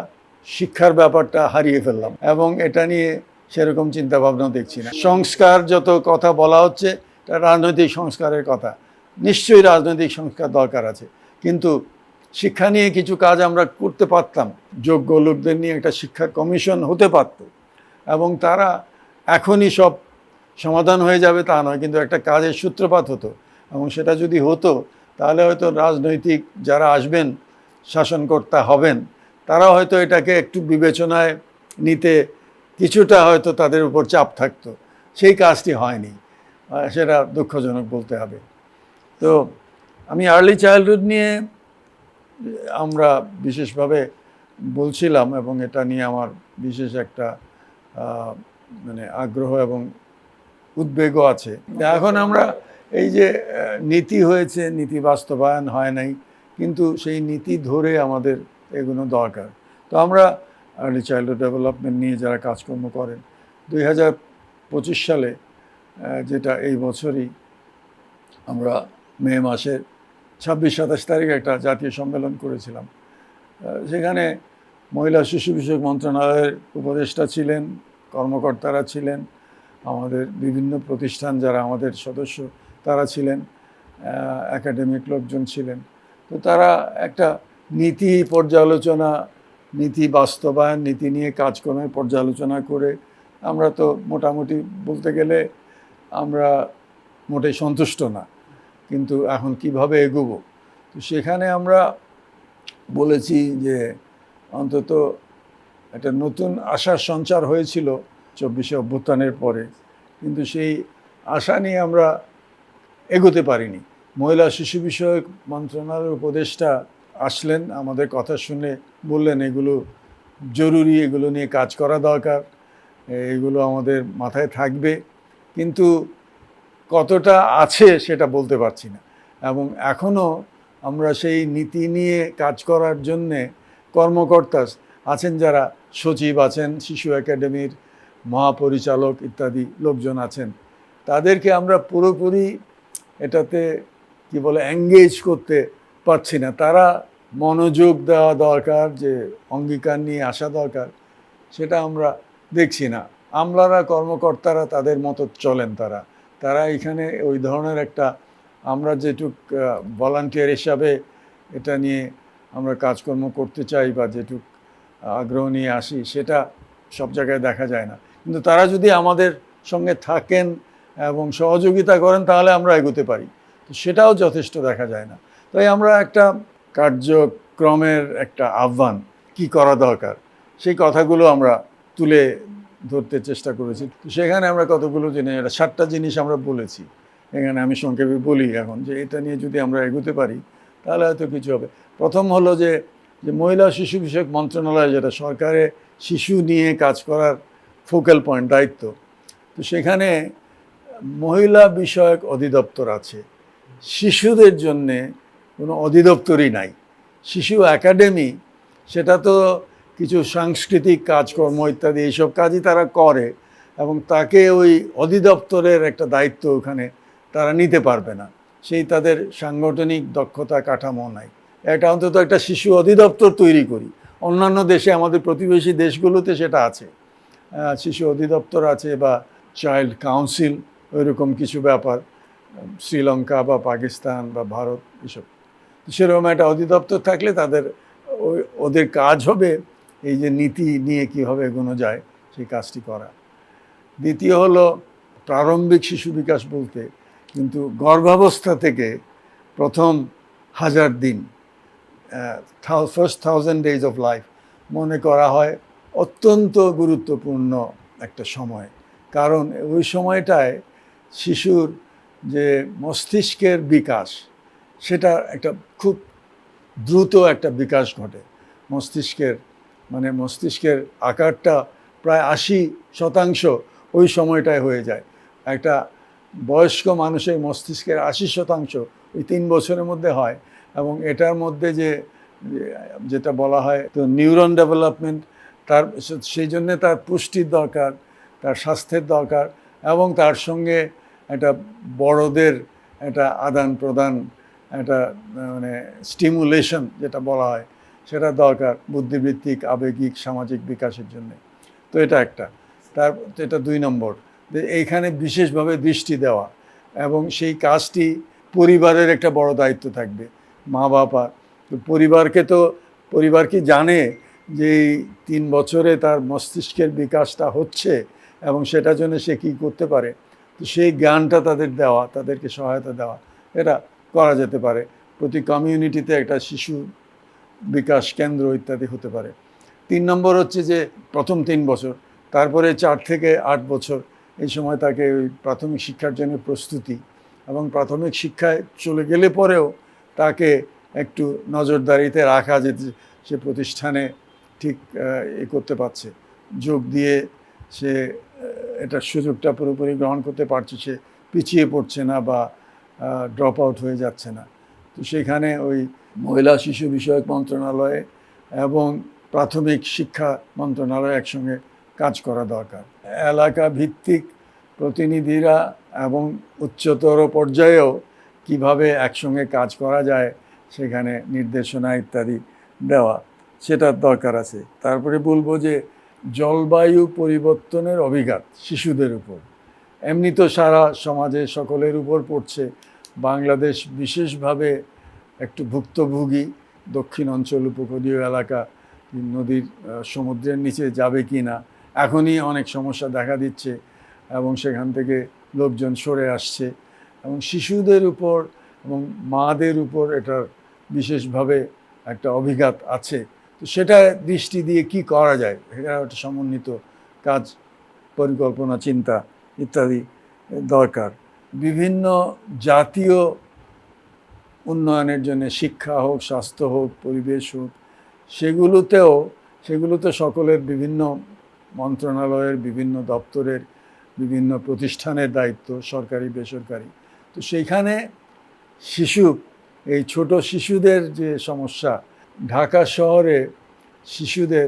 শিক্ষার ব্যাপারটা হারিয়ে ফেললাম, এবং এটা নিয়ে সেরকম চিন্তাভাবনা দেখছি না। সংস্কার যত কথা বলা হচ্ছে, এটা রাজনৈতিক সংস্কারের কথা, নিশ্চয়ই রাজনৈতিক সংস্কার দরকার আছে, কিন্তু শিক্ষা নিয়ে কিছু কাজ আমরা করতে পারতাম। যোগ্য লোকদের নিয়ে একটা শিক্ষা কমিশন হতে পারত, এবং তারা এখনই সব সমাধান হয়ে যাবে তা নয়, কিন্তু একটা কাজের সূত্রপাত হতো। এবং সেটা যদি হতো তাহলে হয়তো রাজনৈতিক যারা আসবেন, শাসনকর্তা হবেন, তারা হয়তো এটাকে একটু বিবেচনায় নিতে কিছুটা হয়তো তাদের উপর চাপ থাকতো। সেই কাজটি হয়নি, সেটা দুঃখজনক বলতে হবে। তো আমি আর্লি চাইল্ডহুড নিয়ে আমরা বিশেষভাবে বলছিলাম এবং এটা নিয়ে আমার বিশেষ একটা মানে আগ্রহ এবং উদ্বেগও আছে। এখন আমরা এই যে নীতি হয়েছে, নীতি বাস্তবায়ন হয় নাই, কিন্তু সেই নীতি ধরে আমাদের এগুলো দরকার। তো আমরা আর্লি চাইল্ডহুড ডেভেলপমেন্ট নিয়ে যারা কাজকর্ম করেন, 2025 সালে যেটা এই বছরই আমরা মে মাসের 26-27 তারিখে একটা জাতীয় সম্মেলন করেছিলাম। সেখানে মহিলা শিশু বিষয়ক মন্ত্রণালয়ের উপদেষ্টা ছিলেন, কর্মকর্তারা ছিলেন, আমাদের বিভিন্ন প্রতিষ্ঠান যারা আমাদের সদস্য তারা ছিলেন, একাডেমিক লোকজন ছিলেন। তো তারা একটা নীতি পর্যালোচনা, নীতি বাস্তবায়ন, নীতি নিয়ে কাজকর্মের পর্যালোচনা করে আমরা তো মোটামুটি বলতে গেলে আমরা মোটেই সন্তুষ্ট না, কিন্তু এখন কিভাবে এগোবো। তো সেখানে আমরা বলেছি যে অন্তত একটা নতুন আশার সঞ্চার হয়েছিল 24শে অভ্যুত্থানের পরে, কিন্তু সেই আশা নিয়ে আমরা এগোতে পারিনি। মহিলা শিশু বিষয়ক মন্ত্রণালয়ের উপদেষ্টা আসলেন, আমাদের কথা শুনে বললেন এগুলো জরুরি, এগুলো নিয়ে কাজ করা দরকার, এগুলো আমাদের মাথায় থাকবে, কিন্তু কতটা আছে সেটা বলতে পারছি না। এবং এখনও আমরা সেই নীতি নিয়ে কাজ করার জন্যে কর্মকর্তা আছেন, যারা সচিব আছেন, শিশু একাডেমির মহাপরিচালক ইত্যাদি লোকজন আছেন, তাদেরকে আমরা পুরোপুরি এটাতে কি বলে এঙ্গেজ করতে পারছি না। তারা মনোযোগ দেওয়া দরকার, যে অঙ্গীকার নিয়ে আসা দরকার, সেটা আমরা দেখছি না। আমলারা কর্মকর্তারা তাদের মতো চলেন, তারা এখানে ওই ধরনের একটা, আমরা যেটুক ভলান্টিয়ার হিসাবে এটা নিয়ে আমরা কাজকর্ম করতে চাই বা যেটুক আগ্রহ নিয়ে আসি, সেটা সব জায়গায় দেখা যায় না। কিন্তু তারা যদি আমাদের সঙ্গে থাকেন এবং সহযোগিতা করেন তাহলে আমরা এগোতে পারি, তো সেটাও যথেষ্ট দেখা যায় না। তাই আমরা একটা কার্যক্রমের একটা আহ্বান, কি করা দরকার, সেই কথাগুলো আমরা তুলে ধরতে চেষ্টা করেছি। তো সেখানে আমরা কতগুলো জিনিস, 7টা জিনিস আমরা বলেছি। এখানে আমি সংক্ষেপে বলি এখন, যে এটা নিয়ে যদি আমরা এগোতে পারি তাহলে হয়তো কিছু হবে। প্রথম হলো যে মহিলা শিশু বিষয়ক মন্ত্রণালয়, যেটা সরকারে শিশু নিয়ে কাজ করার ফোকাল পয়েন্ট, দায়িত্ব, তো সেখানে মহিলা বিষয়ক অধিদপ্তর আছে, শিশুদের জন্যে কোনো অধিদপ্তরই নাই। শিশু একাডেমি, সেটা তো কিছু সাংস্কৃতিক কাজকর্ম ইত্যাদি এইসব কাজই তারা করে, এবং তাকে ওই অধিদপ্তরের একটা দায়িত্ব ওখানে তারা নিতে পারবে না, সেই তাদের সাংগঠনিক দক্ষতা কাঠামো নাই। এটা অন্তত একটা শিশু অধিদপ্তর তৈরি করি। অন্যান্য দেশে, আমাদের প্রতিবেশী দেশগুলোতে সেটা আছে, শিশু অধিদপ্তর আছে, বা চাইল্ড কাউন্সিল, ওইরকম কিছু ব্যাপার, শ্রীলঙ্কা বা পাকিস্তান বা ভারত, এসব সেরকম একটা অধিদপ্তর থাকলে ওদের কাজ হবে এই যে নীতি নিয়ে কীভাবে এগোনো যায় সেই কাজটি করা। দ্বিতীয় হলো প্রারম্ভিক শিশু বিকাশ বলতে কিন্তু গর্ভাবস্থা থেকে প্রথম 1000 দিন, ফার্স্ট 1000 days অফ লাইফ মনে করা হয় অত্যন্ত গুরুত্বপূর্ণ একটা সময়। কারণ ওই সময়টায় শিশুর যে মস্তিষ্কের বিকাশ, সেটা একটা খুব দ্রুত একটা বিকাশ ঘটে। মস্তিষ্কের আকারটা প্রায় 80% ওই সময়টায় হয়ে যায়। একটা বয়স্ক মানুষের মস্তিষ্কের 80% ওই 3 বছরের মধ্যে হয়। এবং এটার মধ্যে যেটা বলা হয় তো নিউরন ডেভেলপমেন্ট, সেই জন্যে তার পুষ্টির দরকার, তার স্বাস্থ্যের দরকার, এবং তার সঙ্গে একটা বড়দের একটা আদান প্রদান, একটা মানে স্টিমুলেশন যেটা বলা হয়, সেটা দরকার বুদ্ধিবৃত্তিক, আবেগিক, সামাজিক বিকাশের জন্য। তো এটা একটা। এটা 2 নম্বর, যে এইখানে বিশেষভাবে দৃষ্টি দেওয়া, এবং সেই কাজটি পরিবারের একটা বড় দায়িত্ব থাকবে, মা বাবা। তো পরিবার কি জানে যে এই 3 বছরে তার মস্তিষ্কের বিকাশটা হচ্ছে এবং সেটার জন্য সে কী করতে পারে? তো সেই জ্ঞানটা তাদের দেওয়া, তাদেরকে সহায়তা দেওয়া, এটা করা যেতে পারে। প্রতি কমিউনিটিতে একটা শিশু বিকাশ কেন্দ্র ইত্যাদি হতে পারে। 3 নম্বর হচ্ছে যে প্রথম 3 বছর, তারপরে 4 থেকে 8 বছর এই সময় তাকে ওই প্রাথমিক শিক্ষার জন্য প্রস্তুতি, এবং প্রাথমিক শিক্ষায় চলে গেলে পরেও তাকে একটু নজরদারিতে রাখা, যে সে প্রতিষ্ঠানে ঠিক করতে পারছে, যোগ দিয়ে সে এটার সুযোগটা পুরোপুরি গ্রহণ করতে পারছে, সে পিছিয়ে পড়ছে না বা ড্রপ আউট হয়ে যাচ্ছে না। তো সেখানে ওই মহিলা শিশু বিষয়ক মন্ত্রণালয়ে এবং প্রাথমিক শিক্ষা মন্ত্রণালয় একসঙ্গে কাজ করা দরকার। এলাকা ভিত্তিক প্রতিনিধিরা এবং উচ্চতর পর্যায়েও কিভাবে একসঙ্গে কাজ করা যায় সেখানে নির্দেশনা ইত্যাদি দেওয়া, সেটার দরকার আছে। তারপরে বলবো যে জলবায়ু পরিবর্তনের অভিঘাত শিশুদের উপর, এমনি তো সারা সমাজে সকলের উপর পড়ছে, বাংলাদেশ বিশেষভাবে একটু ভুক্তভোগী। দক্ষিণ অঞ্চল, উপকূলীয় এলাকা, নদীর সমুদ্রের নিচে যাবে কি না, এখনই অনেক সমস্যা দেখা দিচ্ছে এবং সেখান থেকে লোকজন সরে আসছে, এবং শিশুদের উপর এবং মাদের উপর এটার বিশেষভাবে একটা অভিঘাত আছে। তো সেটা দৃষ্টি দিয়ে কি করা যায়, এটা একটা সমন্বিত কাজ, পরিকল্পনা, চিন্তা ইত্যাদি দরকার। বিভিন্ন জাতীয় উন্নয়নের জন্য, শিক্ষা হোক, স্বাস্থ্য হোক, পরিবেশ হোক, সেগুলোতে সকলের, বিভিন্ন মন্ত্রণালয়ের, বিভিন্ন দপ্তরের, বিভিন্ন প্রতিষ্ঠানের দায়িত্ব, সরকারি বেসরকারি। তো সেইখানে এই ছোট শিশুদের যে সমস্যা, ঢাকা শহরে শিশুদের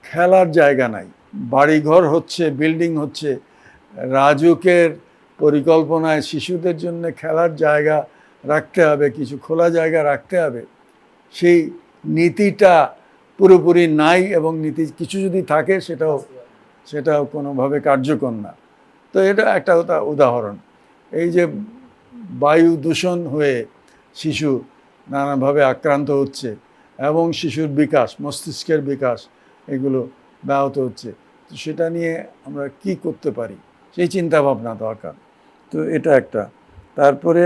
খেলার জায়গা নাই, বাড়িঘর হচ্ছে, বিল্ডিং হচ্ছে, রাজুকের পরিকল্পনায় শিশুদের জন্য খেলার জায়গা রাখতে হবে, কিছু খোলা জায়গা রাখতে হবে, সেই নীতিটা পুরোপুরি নাই, এবং নীতি কিছু যদি থাকে সেটাও কোনোভাবে কার্যকর না। তো এটা একটা উদাহরণ। এই যে বায়ু দূষণ হয়ে শিশু নানাভাবে আক্রান্ত হচ্ছে এবং শিশুর বিকাশ, মস্তিষ্কের বিকাশ, এগুলো ব্যাহত হচ্ছে, তো সেটা নিয়ে আমরা কি করতে পারি সেই চিন্তা ভাবনা দরকার। তো এটা একটা। তারপরে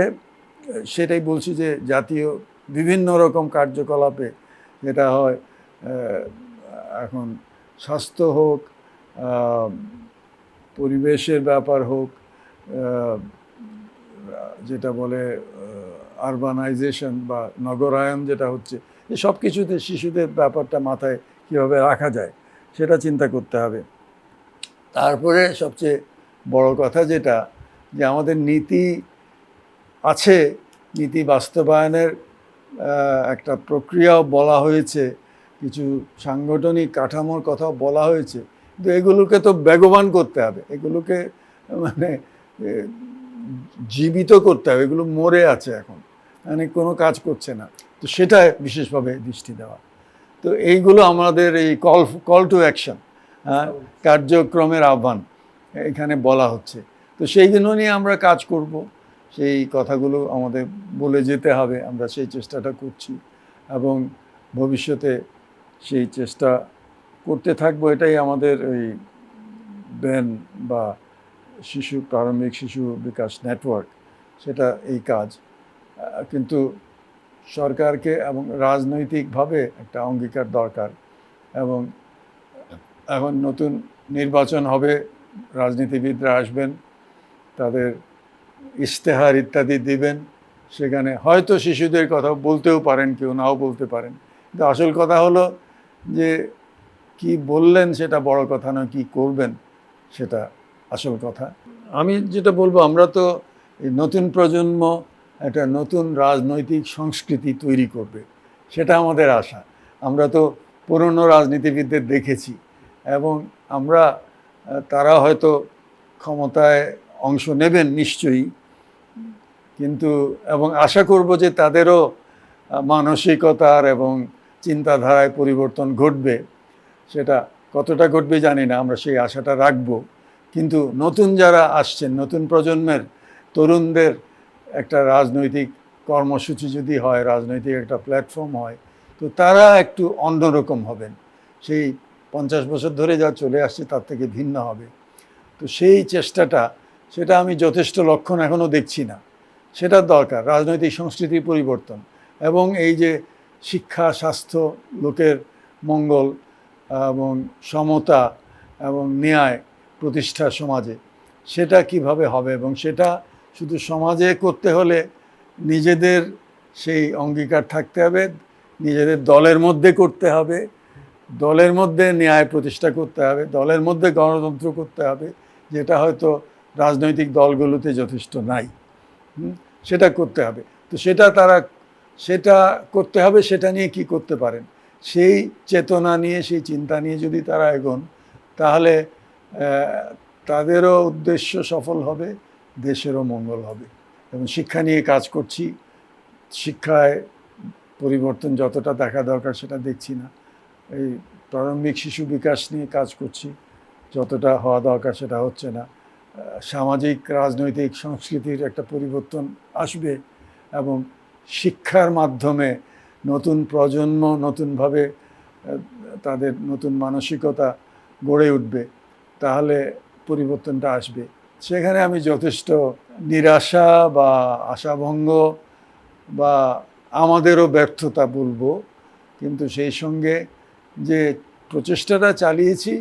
সেটাই বলছি যে জাতীয় বিভিন্ন রকম কার্যকলাপে, যেটা হয় এখন স্বাস্থ্য হোক, পরিবেশের ব্যাপার হোক, যেটা বলে আরবানাইজেশন বা নগরায়ন যেটা হচ্ছে, এই সব কিছুতে শিশুদের ব্যাপারটা মাথায় কীভাবে রাখা যায় সেটা চিন্তা করতে হবে। তারপরে সবচেয়ে বড় কথা যেটা, যে আমাদের নীতি আছে, নীতি বাস্তবায়নের একটা প্রক্রিয়াও বলা হয়েছে, কিছু সাংগঠনিক কাঠামোর কথাও বলা হয়েছে, কিন্তু এগুলোকে তো বেগবান করতে হবে, এগুলোকে মানে জীবিত করতে হবে, এগুলো মরে আছে এখন, মানে কোনো কাজ করছে না। তো সেটা বিশেষভাবে দৃষ্টি দেওয়া। তো এইগুলো আমাদের এই কল টু অ্যাকশন, কার্যক্রমের আহ্বান এখানে বলা হচ্ছে। তো সেইগুলো নিয়ে আমরা কাজ করব, সেই কথাগুলো আমাদের বলে যেতে হবে, আমরা সেই চেষ্টাটা করছি এবং ভবিষ্যতে সেই চেষ্টা করতে থাকবো। এটাই আমাদের ওই ব্যান বা প্রারম্ভিক শিশু বিকাশ নেটওয়ার্ক, সেটা এই কাজ। কিন্তু সরকারকে এবং রাজনৈতিকভাবে একটা অঙ্গীকার দরকার, এবং এখন নতুন নির্বাচন হবে, রাজনীতিবিদরা আসবেন, তাদের ইশতেহার ইত্যাদি দিবেন, সেখানে হয়তো শিশুদের কথা বলতেও পারেন, কেউ নাও বলতে পারেন, কিন্তু আসল কথা হলো যে কি বললেন সেটা বড় কথা নয়, কি করবেন সেটা আসল কথা। আমি যেটা বলবো, আমরা তো এই নতুন প্রজন্ম একটা নতুন রাজনৈতিক সংস্কৃতি তৈরি করবে, সেটা আমাদের আশা। আমরা তো পুরনো রাজনীতিবিদদের দেখেছি, এবং তারা হয়তো ক্ষমতায় অংশ নেবেন নিশ্চয়ই, কিন্তু এবং আশা করব যে তাদেরও মানসিকতার এবং চিন্তাধারায় পরিবর্তন ঘটবে। সেটা কতটা ঘটবে জানি না, আমরা সেই আশাটা রাখবো। কিন্তু নতুন যারা আসছেন, নতুন প্রজন্মের তরুণদের একটা রাজনৈতিক কর্মসূচি যদি হয়, রাজনৈতিক একটা প্ল্যাটফর্ম হয়, তো তারা একটু অন্যরকম হবেন, সেই 50 বছর ধরে যা চলে আসছে তার থেকে ভিন্ন হবে। তো সেই চেষ্টাটা সেটা আমি যথেষ্ট লক্ষণ এখনও দেখছি না। সেটার দরকার রাজনৈতিক সংস্কৃতির পরিবর্তন, এবং এই যে শিক্ষা, স্বাস্থ্য, লোকের মঙ্গল এবং সমতা এবং ন্যায় প্রতিষ্ঠা সমাজে, সেটা কিভাবে হবে, এবং সেটা শুধু সমাজে করতে হলে নিজেদের সেই অঙ্গীকার থাকতে হবে, নিজেদের দলের মধ্যে করতে হবে, দলের মধ্যে ন্যায় প্রতিষ্ঠা করতে হবে, দলের মধ্যে গণতন্ত্র করতে হবে, যেটা হয়তো রাজনৈতিক দলগুলোতে যথেষ্ট নাই। সেটা করতে হবে। তো সেটা করতে হবে, সেটা নিয়ে কি করতে পারেন, সেই চেতনা নিয়ে, সেই চিন্তা নিয়ে যদি তারা এগোন, তাহলে তাদেরও উদ্দেশ্য সফল হবে, দেশেরও মঙ্গল হবে। এবং শিক্ষা নিয়ে কাজ করছি, শিক্ষায় পরিবর্তন যতটা দেখা দরকার সেটা দেখছি না। এই প্রারম্ভিক শিশু বিকাশ নিয়ে কাজ করছি, যতটা হওয়া দরকার সেটা হচ্ছে না। সামাজিক রাজনৈতিক সংস্কৃতির একটা পরিবর্তন আসবে, এবং শিক্ষার মাধ্যমে নতুন প্রজন্ম নতুনভাবে তাদের নতুন মানসিকতা গড়ে উঠবে, তাহলে পরিবর্তনটা আসবে। সেখানে আমি যথেষ্ট নিরাশা বা আশাভঙ্গ বা আমাদেরও ব্যর্থতা বলবো, কিন্তু সেই সঙ্গে যে প্রচেষ্টাটা চালিয়েছি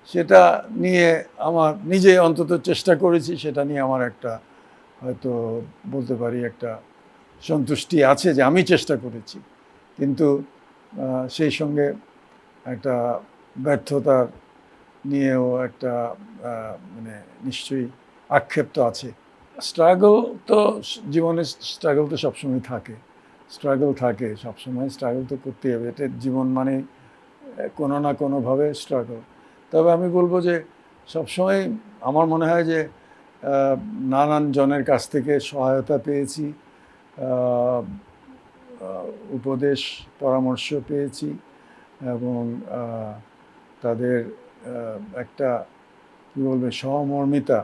সেটা নিয়ে আমার নিজে অন্তত চেষ্টা করেছি, সেটা নিয়ে আমার একটা হয়তো বলতে পারি একটা সন্তুষ্টি আছে যে আমি চেষ্টা করেছি। কিন্তু সেই সঙ্গে একটা ব্যর্থতার নিয়েও একটা মানে নিশ্চয়ই আক্ষেপ তো আছে। স্ট্রাগল তো জীবনে, স্ট্রাগল তো সবসময় থাকে, সবসময় স্ট্রাগল তো করতেই হবে। এটা জীবন মানে কোনো না কোনোভাবে স্ট্রাগল। তবে আমি বলবো যে সবসময় আমার মনে হয় যে নানান জনের কাছ থেকে সহায়তা পেয়েছি, উপদেশ পরামর্শ পেয়েছি, এবং তাদের একটা কী বলবে সহমর্মিতা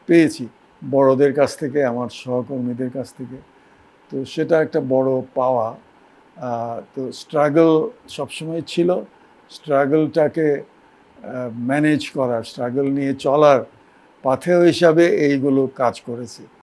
পেয়েছি বড়দের কাছ থেকে, আমার সহকর্মীদের কাছ থেকে। তো সেটা একটা বড় পাওয়া। তো স্ট্রাগল সবসময় ছিল, স্ট্রাগলটাকে ম্যানেজ করার, স্ট্রাগল নিয়ে চলার পাথেয় হিসাবে এইগুলো কাজ করেছে।